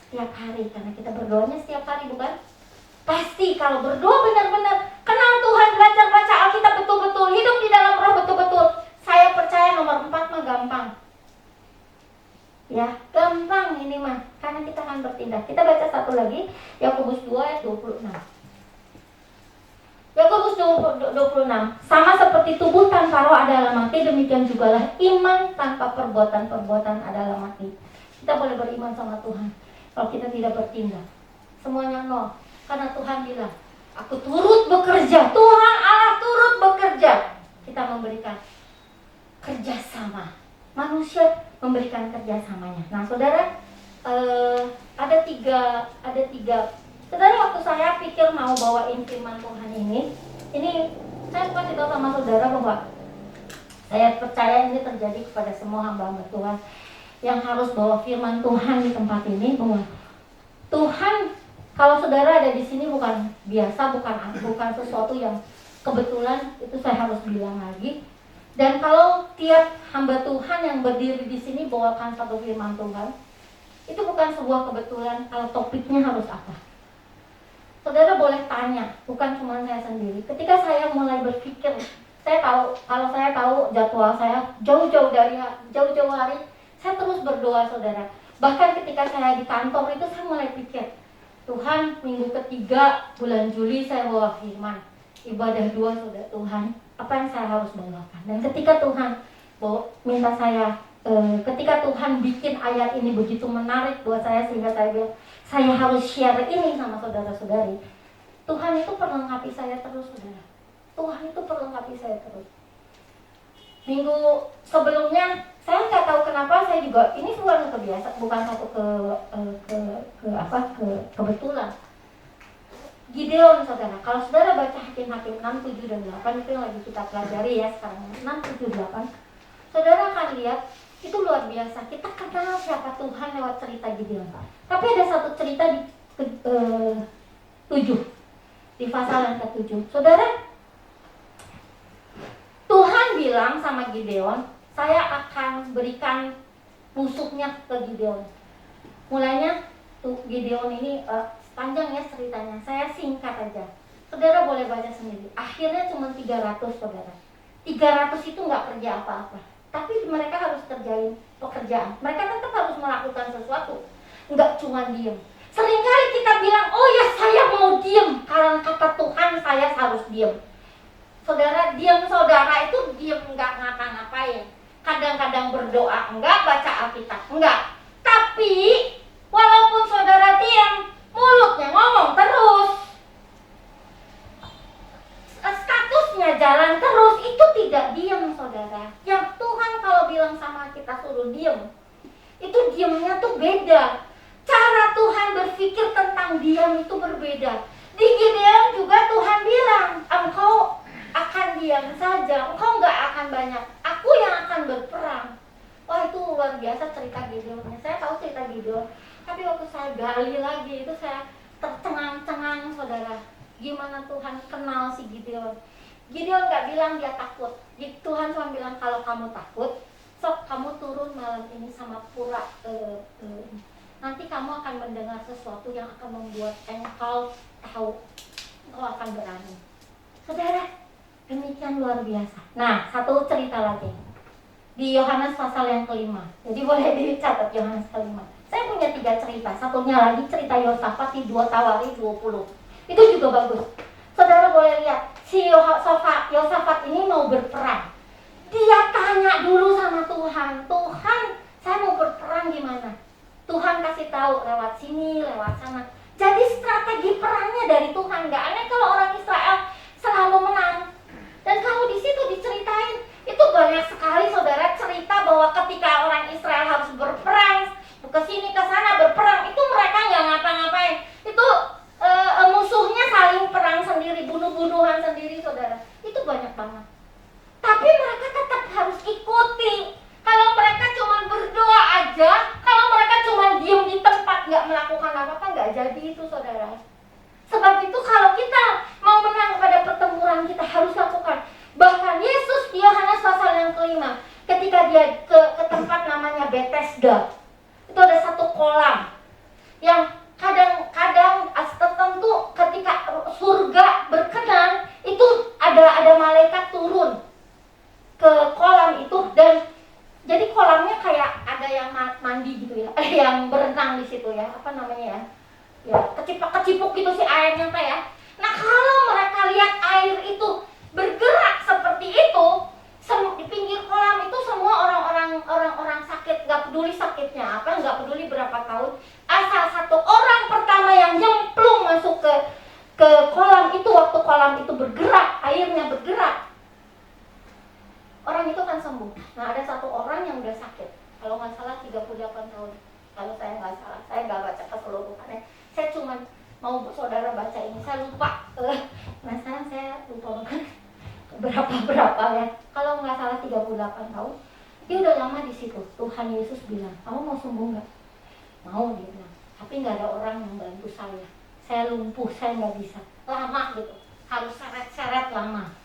Setiap hari, karena kita berdoanya setiap hari, bukan? Pasti kalau berdoa benar-benar kenal Tuhan, belajar baca Alkitab betul-betul, hidup di dalam roh betul-betul, saya percaya nomor 4 mah gampang. Ya, gampang ini mah, karena kita akan bertindak. Kita baca satu lagi, Yakobus 2 ayat 26. Yakobus 26, sama seperti tubuh tanpa roh adalah mati, demikian jugalah iman tanpa perbuatan adalah mati. Kita boleh beriman sama Tuhan, kalau kita tidak bertindak, semuanya nol. Karena Tuhan bilang, aku turut bekerja, Tuhan Allah turut bekerja. Kita memberikan kerjasama, manusia memberikan kerjasamanya. Nah saudara, ada tiga. Saudara, waktu saya pikir mau bawain firman Tuhan ini saya kasih tahu sama saudara bahwa saya percaya ini terjadi kepada semua hamba-hamba Tuhan yang harus bawa firman Tuhan di tempat ini, bahwa Tuhan, kalau saudara ada di sini bukan biasa, bukan sesuatu yang kebetulan, itu saya harus bilang lagi. Dan kalau tiap hamba Tuhan yang berdiri di sini bawakan satu firman Tuhan, itu bukan sebuah kebetulan. Kalau topiknya harus apa? Saudara boleh tanya, bukan cuma saya sendiri. Ketika saya mulai berpikir, kalau saya tahu jadwal saya jauh-jauh hari, saya terus berdoa saudara. Bahkan ketika saya di kantor itu saya mulai pikir, Tuhan, minggu ketiga bulan Juli saya bawa firman, ibadah 2 saudara Tuhan, apa yang saya harus bawakan? Dan ketika Tuhan minta saya, ketika Tuhan bikin ayat ini begitu menarik buat saya sehingga saya bilang, saya harus share ini sama saudara-saudari. Tuhan itu perlengkapi saya terus, saudara. Tuhan itu perlengkapi saya terus. Minggu sebelumnya saya nggak tahu kenapa saya juga ini bukan kebiasaan, bukan satu kebetulan. Gideon, saudara. Kalau saudara baca Hakim-Hakim 6, 7, dan 8 itu yang lagi kita pelajari ya sekarang 6, 7, 8. Saudara akan lihat itu luar biasa. Kita kenal siapa Tuhan lewat cerita Gideon. Tapi ada satu cerita di 7, di pasal yang ke-7. Saudara, Tuhan bilang sama Gideon, saya akan berikan musuhnya ke Gideon. Mulanya tuh Gideon ini panjang ya ceritanya, saya singkat aja. Saudara boleh baca sendiri. Akhirnya cuma 300, saudara. 300 itu nggak kerja apa-apa, tapi mereka harus kerjain pekerjaan. Mereka tetap harus melakukan sesuatu, nggak cuma diem. Seringkali kita bilang, oh ya saya mau diem, karena kata Tuhan saya harus diem. Saudara, diam saudara itu diam, enggak ngapa-ngapain. Kadang-kadang berdoa enggak, baca Alkitab enggak. Tapi walaupun saudara diam, mulutnya ngomong terus, statusnya jalan terus, itu tidak diam, saudara. Yang Tuhan kalau bilang sama kita suruh diam, itu diamnya tuh beda. Cara Tuhan berpikir tentang diam itu berbeda. Di Gideon juga Tuhan bilang, engkau akan diam saja, engkau nggak akan banyak, aku yang akan berperang. Wah, itu luar biasa cerita Gideonnya. Saya tahu cerita Gideon, tapi waktu saya gali lagi itu saya tercengang-cengang, saudara. Gimana Tuhan kenal si Gideon. Gideon nggak bilang dia takut. Tuhan cuma bilang, kalau kamu takut, sok kamu turun malam ini sama pura nanti kamu akan mendengar sesuatu yang akan membuat engkau tahu engkau akan berani. Saudara, demikian luar biasa. Nah, satu cerita lagi di Yohanes pasal yang ke-5. Jadi boleh dicatat Yohanes ke-5. Saya punya 3 cerita. Satunya lagi cerita Yosafat di 2 Tawari 20. Itu juga bagus. Saudara boleh lihat, si Yosafat ini mau berperang. Dia tanya dulu sama Tuhan, Tuhan, saya mau berperang gimana? Tuhan kasih tahu lewat sini, lewat sana. Jadi strategi perangnya dari Tuhan. Gak aneh kalau orang Israel selalu menang. Dan kalau di situ diceritain, itu banyak sekali saudara cerita bahwa ketika orang Israel harus berperang, ke sini ke sana berperang, itu mereka nggak ngapa-ngapain. Itu musuhnya saling perang sendiri, bunuh-bunuhan sendiri, saudara. Itu banyak banget. Tapi mereka tetap harus ikuti. Kalau mereka cuma berdoa aja, kalau mereka cuma diem di tempat nggak melakukan apa-apa, nggak jadi itu, saudara. Sebab itu kalau kita mau menang pada pertempuran, kita harus lakukan. Bahkan Yesus di Yohanes pasal yang ke-5, ketika dia ke tempat namanya Bethesda, itu ada satu kolam yang kadang-kadang tertentu ketika surga berkenan, itu ada malaikat turun ke kolam itu, dan jadi kolamnya kayak ada yang mandi gitu ya, yang berenang di situ ya, apa namanya ya? Ya, kecipuk gitu si airnya teh ya. Nah, kalau mereka lihat air itu bergerak seperti itu, di pinggir kolam itu semua orang-orang sakit, nggak peduli sakitnya apa, nggak peduli berapa tahun, asal satu orang pertama yang nyemplung masuk ke kolam itu, waktu kolam itu bergerak, airnya bergerak, orang itu akan sembuh. Nah, ada satu orang yang udah sakit, kalau nggak salah 38 tahun, kalau saya nggak salah, saya nggak baca keseluruhannya. Saya cuma mau saudara baca ini, saya lupa. Nah, sekarang saya lupa banget berapa ya. Kalau nggak salah 38 tahun. Dia udah lama di situ. Tuhan Yesus bilang, kamu mau sembuh nggak? Mau, dia bilang. Tapi nggak ada orang yang bantu saya. Saya lumpuh, saya nggak bisa. Lama gitu, harus seret-seret lama.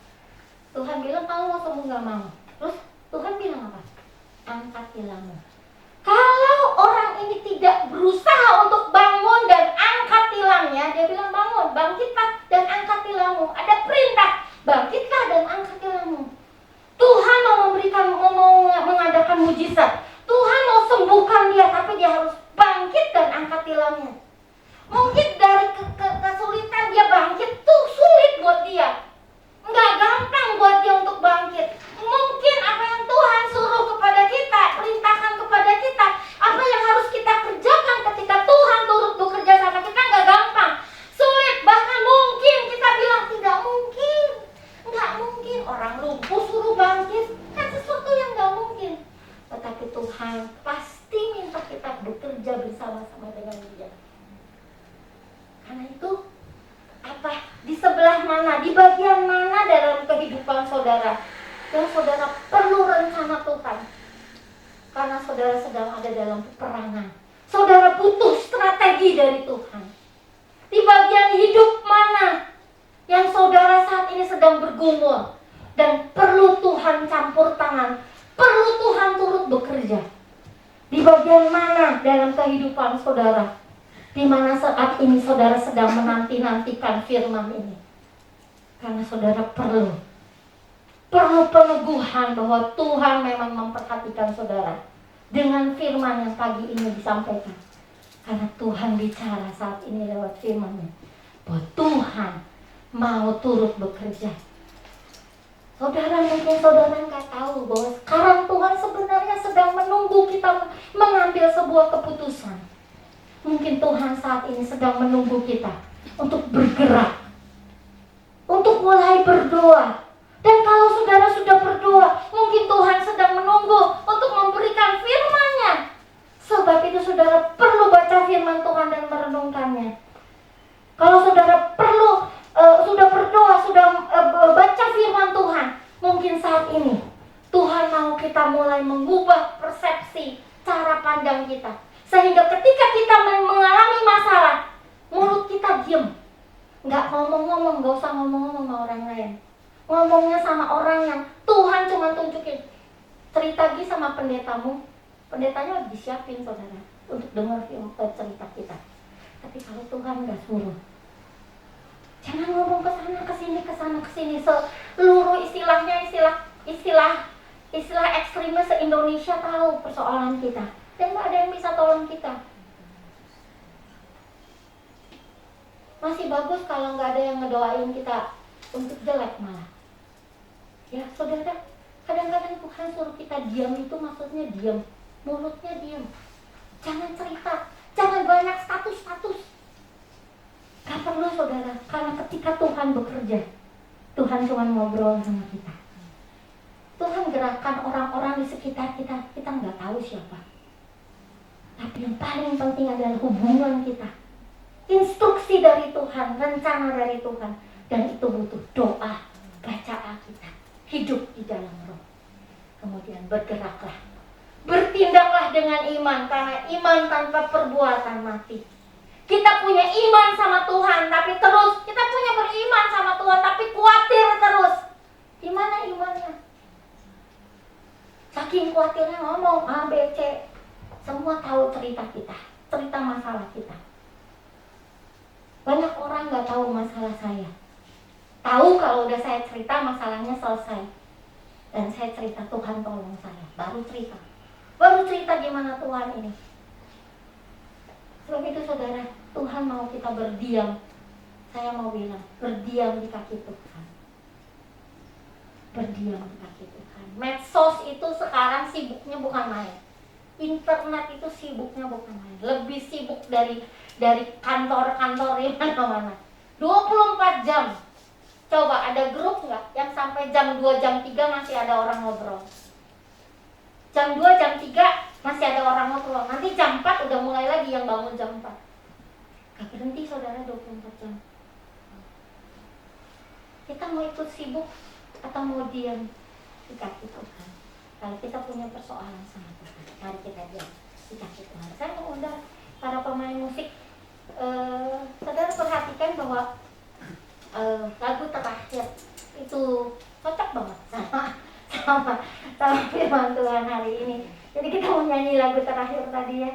Tuhan bilang, kamu mau sembuh nggak? Mau. Terus Tuhan bilang apa? Angkat tilangmu. Kalau orang ini tidak berusaha untuk bangun dan angkat tilangnya, dia bilang bangun, bangkitlah dan angkat tilangmu. Ada perintah, bangkitlah dan angkat tilangmu. Tuhan mau mengadakan mujizat. Tuhan mau sembuhkan dia, tapi dia harus bilangnya. Mungkin dari kesulitan dia bangkit tuh sulit buat dia. Nggak gampang buat dia untuk bangkit. Mungkin apa yang Tuhan suruh kepada kita, perintahkan kepada kita, apa yang harus kita kerjakan ketika Tuhan turut bekerja sama kita nggak gampang. Sulit, bahkan mungkin kita bilang tidak mungkin. Nggak mungkin, orang lumpuh suruh bangkit. Kan sesuatu yang nggak mungkin. Tetapi Tuhan pasti minta kita bekerja bersama-sama dengan Dia. Karena itu, apa? Di sebelah mana, di bagian mana dalam kehidupan saudara yang saudara perlu rencana Tuhan? Karena saudara sedang ada dalam peperangan. Saudara butuh strategi dari Tuhan. Di bagian hidup mana yang saudara saat ini sedang bergumul dan perlu Tuhan campur tangan, perlu Tuhan turut bekerja? Di bagian mana dalam kehidupan saudara, di mana saat ini saudara sedang menanti-nantikan firman ini? Karena saudara perlu peneguhan bahwa Tuhan memang memperhatikan saudara dengan firman yang pagi ini disampaikan. Karena Tuhan bicara saat ini lewat firman-Nya bahwa Tuhan mau turut bekerja. Saudara, mungkin saudara nggak tahu bahwa sekarang Tuhan sebenarnya sedang menunggu kita mengambil sebuah keputusan. Mungkin Tuhan saat ini sedang menunggu kita untuk bergerak, untuk mulai berdoa. Dan kalau saudara sudah berdoa, mungkin Tuhan sedang menunggu untuk memberikan firman-Nya. Sebab itu saudara perlu baca firman Tuhan dan merenungkannya. Kalau saudara sudah berdoa, sudah baca firman Tuhan, mungkin saat ini Tuhan mau kita mulai mengubah persepsi cara pandang kita. Sehingga ketika kita mengalami masalah, mulut kita diam. Nggak ngomong-ngomong, nggak usah ngomong-ngomong sama orang lain. Ngomongnya sama orang yang Tuhan cuma tunjukin. Cerita lagi sama pendetamu. Pendetanya lagi disiapin saudara untuk dengar cerita kita. Tapi kalau Tuhan nggak suruh, jangan ngomong ke sana ke sini. Seluruh istilahnya istilah ekstrimnya se-Indonesia tahu persoalan kita. Dan nggak ada yang bisa tolong kita. Masih bagus kalau nggak ada yang ngedoain kita untuk jelek malah. Ya saudara, kadang-kadang Tuhan suruh kita diam itu maksudnya diam, mulutnya diam. Jangan cerita, jangan banyak status. Gak perlu saudara, karena ketika Tuhan bekerja, Tuhan cuma ngobrol sama kita. Tuhan gerakan orang-orang di sekitar kita, kita nggak tahu siapa. Tapi yang paling penting adalah hubungan kita. Instruksi dari Tuhan, rencana dari Tuhan. Dan itu butuh doa, baca Alkitab, hidup di dalam roh. Kemudian bergeraklah. Bertindaklah dengan iman, karena iman tanpa perbuatan mati. Kita punya iman sama Tuhan, tapi terus kita punya beriman sama Tuhan, tapi khawatir terus. Gimana imannya? Saking khawatirnya ngomong A, B, C. Semua tahu cerita kita, cerita masalah kita. Banyak orang nggak tahu masalah saya. Tahu kalau udah saya cerita masalahnya selesai. Dan saya cerita Tuhan tolong saya, baru cerita gimana Tuhan ini. Sebab itu saudara, Tuhan mau kita berdiam. Saya mau bilang, berdiam di kaki Tuhan. Berdiam di kaki Tuhan. Medsos itu sekarang sibuknya bukan main. Internet itu sibuknya bukan main. Lebih sibuk dari kantor-kantor di mana-mana. 24 jam. Coba ada grup nggak yang sampai jam 2, jam 3 masih ada orang ngobrol? Jam 2, jam 3 masih ada orang ngobrol. Nanti jam 4 udah mulai lagi yang bangun jam 4. Gak berhenti saudara 24 jam. Kita mau ikut sibuk atau mau diam di kaki Tuhan? Kalau kita punya persoalan sama Tuhan, mari kita diam di kaki Tuhan. Saya mengundang para pemain musik. Saudara perhatikan bahwa lagu terakhir itu cocok banget sama firman Tuhan hari ini. Jadi kita mau nyanyi lagu terakhir tadi ya.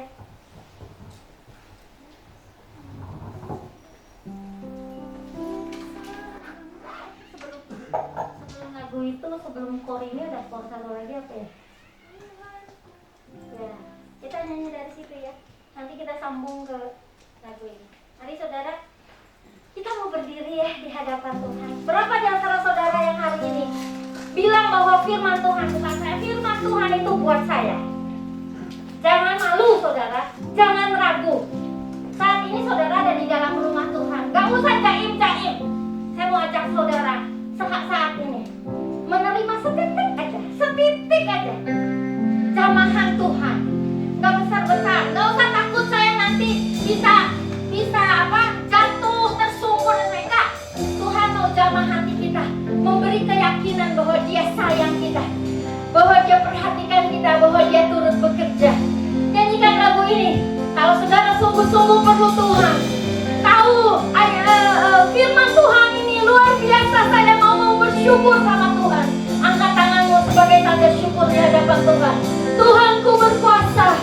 Sebelum lagu itu, sebelum kor ini ada kor satu lagi apa ya? Ya, kita nyanyi dari situ ya. Nanti kita sambung ke lagu ini. Mari saudara, kita mau berdiri ya di hadapan Tuhan. Berapa di antara saudara yang hari ini bilang bahwa firman Tuhan bukan saya, firman Tuhan itu buat saya. Jangan malu saudara, jangan ragu. Saat ini saudara ada di dalam rumah Tuhan. Gak usah jaim-jaim. Saya mau ajak saudara saat ini menerima setitik aja jamahan Tuhan. Gak besar-besar, gak usah takut saya nanti bisa jatuh tersungkur. Mereka Tuhan mau jamah hati kita, memberi keyakinan bahwa Dia sayang kita, bahwa Dia perhatikan kita, bahwa Dia turut bekerja. Nyanyikan lagu ini. Kalau saudara sungguh-sungguh perlu Tuhan, tahu firman Tuhan ini luar biasa, saya mau bersyukur sama Tuhan. Angkat tanganmu sebagai tanda syukur di hadapan Tuhan. Tuhanku berkuasa.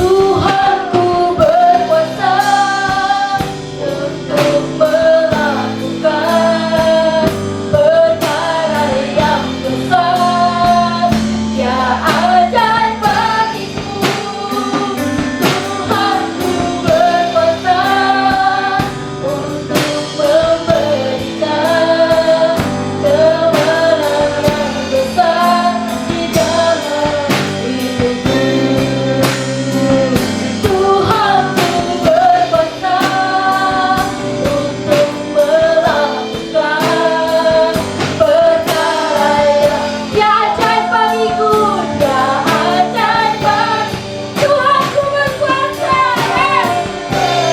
Tuhanku berkuasa untuk melakukan perkara yang besar. Dia ajaib bagiku. Tuhanku berkuasa untuk memberikan kemenangan yang besar di dalam hidupku. Tuhanku berkuasa untuk melakukan perkara yang ajaib bagiku. Dia ajaib bagi Tuhanku berkuasa.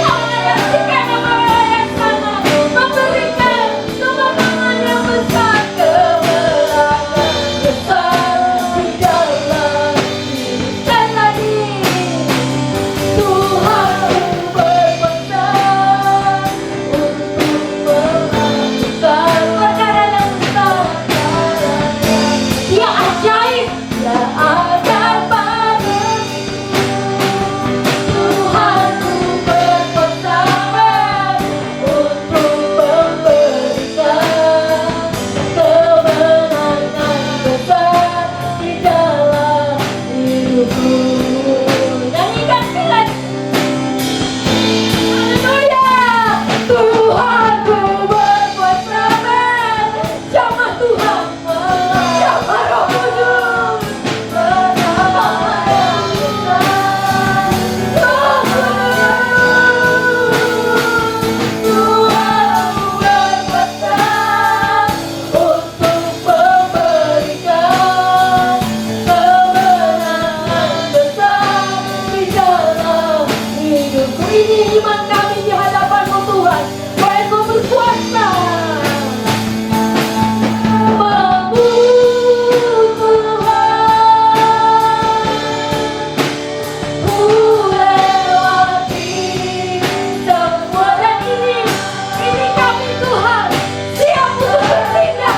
Menyaksikan nama yang sama, memberikan kemenangan yang besar, kemenangan besar di dalam hidup. Dan lagi Tuhanku berkuasa untuk melakukan perkara yang besar. Dia ajaib, Dia ajaib bagiku. Tuhanku berkuasa untuk memberikan kemenangan besar di dalam hidupku. Nyanyikan sekali. Haleluya. Tuhanku berkuasa. Jamah Tuhan, jamah Roh Kudus, perkara yang besar. Tuhanku berkuasa untuk memberikan kemenangan besar di dalam hidupku. Ini iman kami di hadapan-Mu Tuhan, bahwa Engkau berkuasa mampu Tuhan melewati semua. Dan ini kami Tuhan, siap untuk bertindak,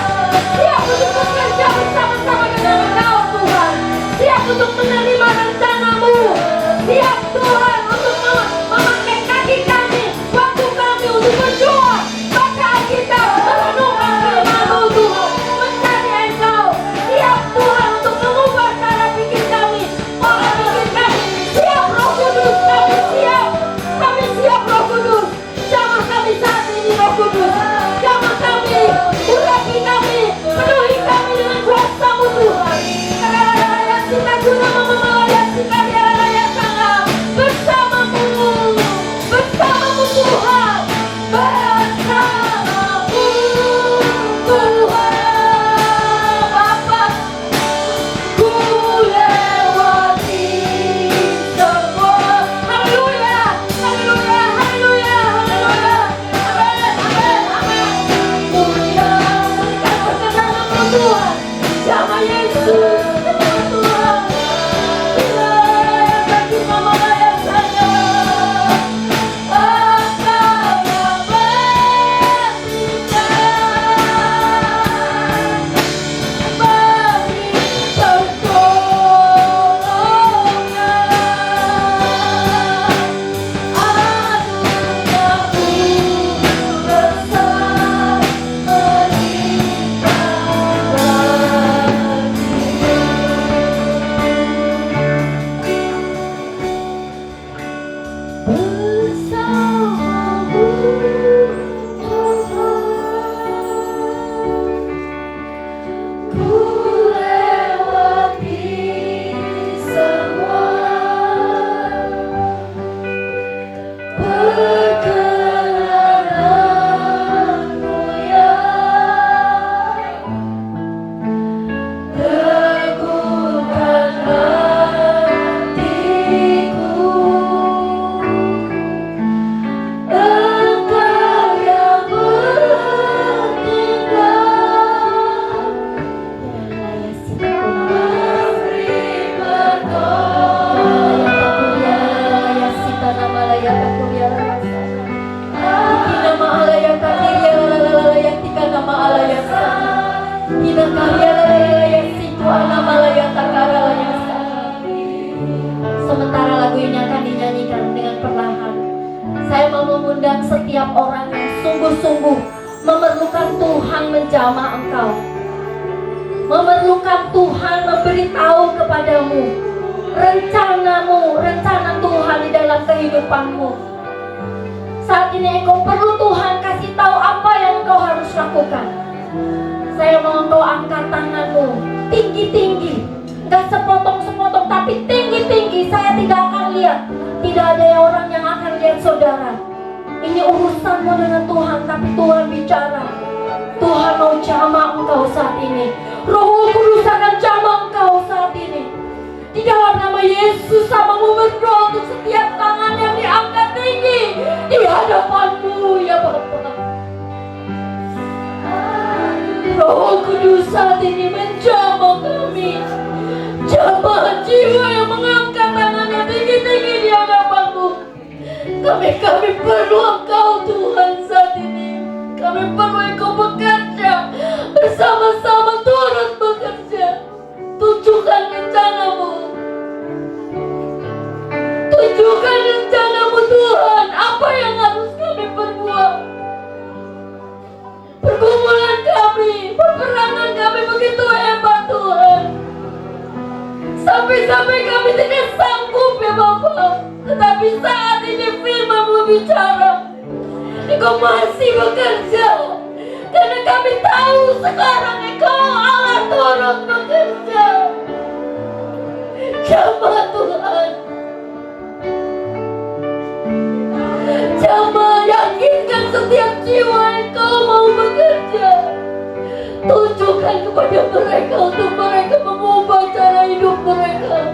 siap untuk bekerja bersama-sama dengan Engkau Tuhan, siap untuk menerima rencana-Mu, siap Tuhan untuk memakai kaki kami malaya takuria rasa. Ina maalaya takiria lalaya tika nama alaya sana. Ina karia lalaya situ ana malaya takara laya sana. Sementara lagu ini akan dinyanyikan dengan perlahan, saya mau mengundang setiap orang yang sungguh-sungguh memerlukan Tuhan menjamah engkau, memerlukan Tuhan memberitahu kepadamu rencanamu, rencana Tuhan di dalam kehidupanmu. Saat ini engkau perlu Tuhan kasih tahu apa yang engkau harus lakukan. Saya mau engkau angkat tanganmu tinggi-tinggi, gak sepotong-sepotong tapi tinggi-tinggi. Saya tidak akan lihat, tidak ada orang yang akan lihat saudara. Ini urusanmu dengan Tuhan, tapi Tuhan bicara. Tuhan mau jamah engkau saat ini. Roh Kudus akan jamah engkau saat ini. Di dalam nama Yesus, sama mau berdoa untuk setiap tangan yang diangkat tinggi di hadapanmu ya Bapa. Roh Kudus saat ini menjamah kami. Jamah jiwa yang mengangkat tangannya tinggi-tinggi di hadapanmu. Kami perlu engkau Tuhan saat ini. Kami perlu engkau bekerja bersama-sama, turut bekerja. Tunjukkan rencanamu. Tunjukkan rencanamu Tuhan. Apa yang harus kami perbuat? Pergumulan kami, peperangan kami begitu hebat Tuhan. Sampai-sampai kami tidak sanggup ya Bapak. Tetapi saat ini firman-Mu bicara, Engkau masih bekerja. Karena kami tahu sekarang Engkau Allah turut bekerja. Jamah Tuhan. Jamah, yakinkan setiap jiwa Engkau mau bekerja. Tunjukkan kepada mereka untuk mereka mengubah cara hidup mereka,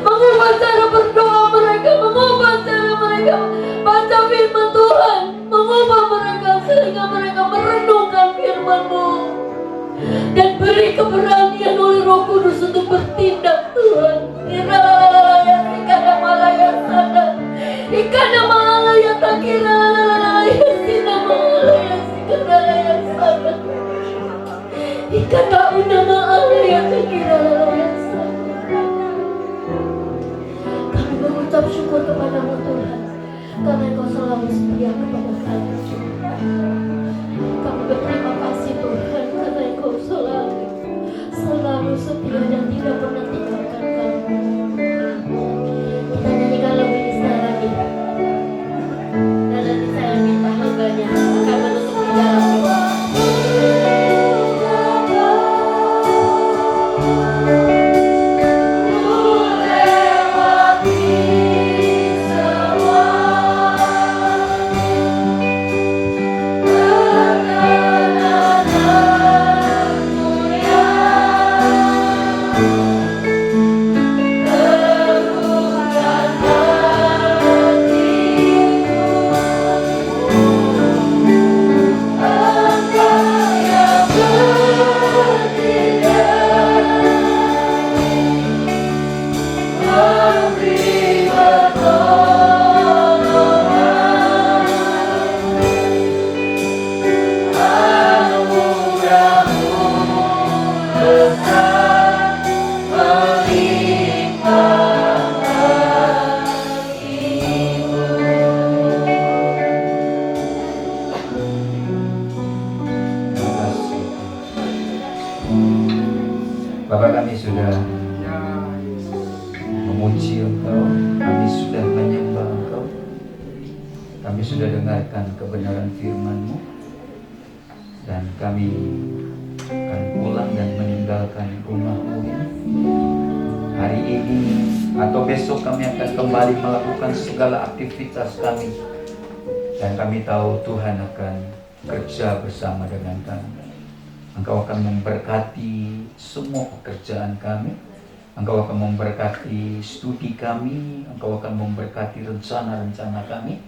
mengubah cara berdoa mereka, mengubah cara mereka baca firman Tuhan, mengubah mereka sehingga mereka merenungkan firman-Mu. Dan beri keberanian oleh Roh Kudus untuk bertindak Tuhan. Ikana malaya sana, ikana malaya takira lalaya sina malaya sikana sana, ikana una malaya takira lalaya sana. Kami mengucap syukur kepada-Mu Tuhan, karena Engkau selalu setia kepada kami. Kami berterima kasih Tuhan, karena Engkau selalu setia dan tidak pernah tinggalkan kami. Kita nyanyikan lagu ini sekali lagi. Dan nanti saya minta hambanya akan menutup di dalam doa. Bapak, kami sudah memuji Engkau, kami sudah menyembah Engkau, kami sudah dengarkan kebenaran firman-Mu, dan kami akan pulang dan meninggalkan rumah-Mu ini. Hari ini atau besok kami akan kembali melakukan segala aktivitas kami, dan kami tahu Tuhan akan kerja bersama dengan kami. Engkau akan memberkati semua pekerjaan kami. Engkau akan memberkati studi kami. Engkau akan memberkati rencana-rencana kami.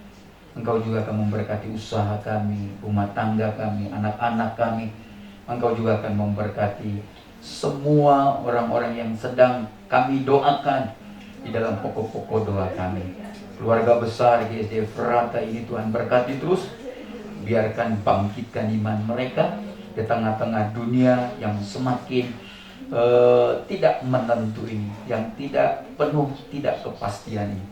Engkau juga akan memberkati usaha kami, rumah tangga kami, anak-anak kami. Engkau juga akan memberkati semua orang-orang yang sedang kami doakan di dalam pokok-pokok doa kami. keluarga besar GSD Efrata ini Tuhan berkati terus. Biarkan bangkitkan iman mereka di tengah-tengah dunia yang semakin tidak menentu ini, yang tidak penuh, tidak kepastian ini.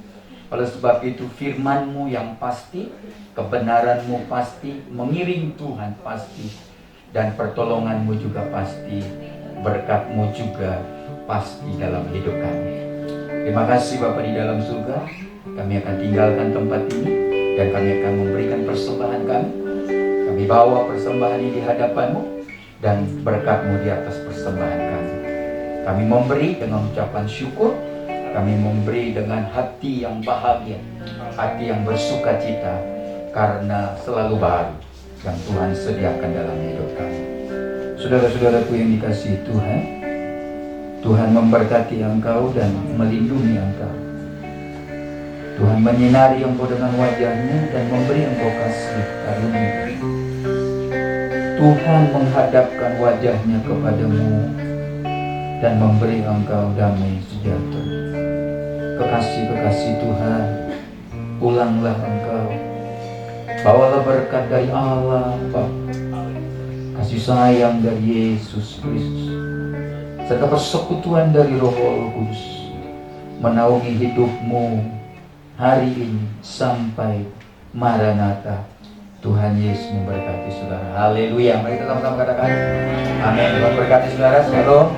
Oleh sebab itu firman-Mu yang pasti, kebenaran-Mu pasti, mengiring Tuhan pasti, dan pertolongan-Mu juga pasti, berkat-Mu juga pasti dalam hidup kami. Terima kasih Bapa di dalam surga, kami akan tinggalkan tempat ini dan kami akan memberikan persembahan kami. Kami bawa persembahan ini di hadapan-Mu dan berkat-Mu di atas persembahan kami. Kami memberi dengan ucapan syukur. Kami memberi dengan hati yang bahagia, hati yang bersuka cita, karena selalu baru yang Tuhan sediakan dalam hidup kami. Saudara-saudaraku yang dikasihi Tuhan, Tuhan memberkati engkau dan melindungi engkau. Tuhan menyinari engkau dengan wajah-Nya dan memberi engkau kasih karunia. Tuhan menghadapkan wajah-Nya kepadamu dan memberi engkau damai sejahtera. Kekasih-kekasih Tuhan, pulanglah engkau, bawalah berkat dari Allah Bapa, kasih sayang dari Yesus Kristus, serta persekutuan dari Roh Kudus menaungi hidupmu hari ini sampai Maranatha. Tuhan Yesus memberkati saudara. Haleluya. Mari kita sama-sama katakan amin. Tuhan berkati saudara. Shalom.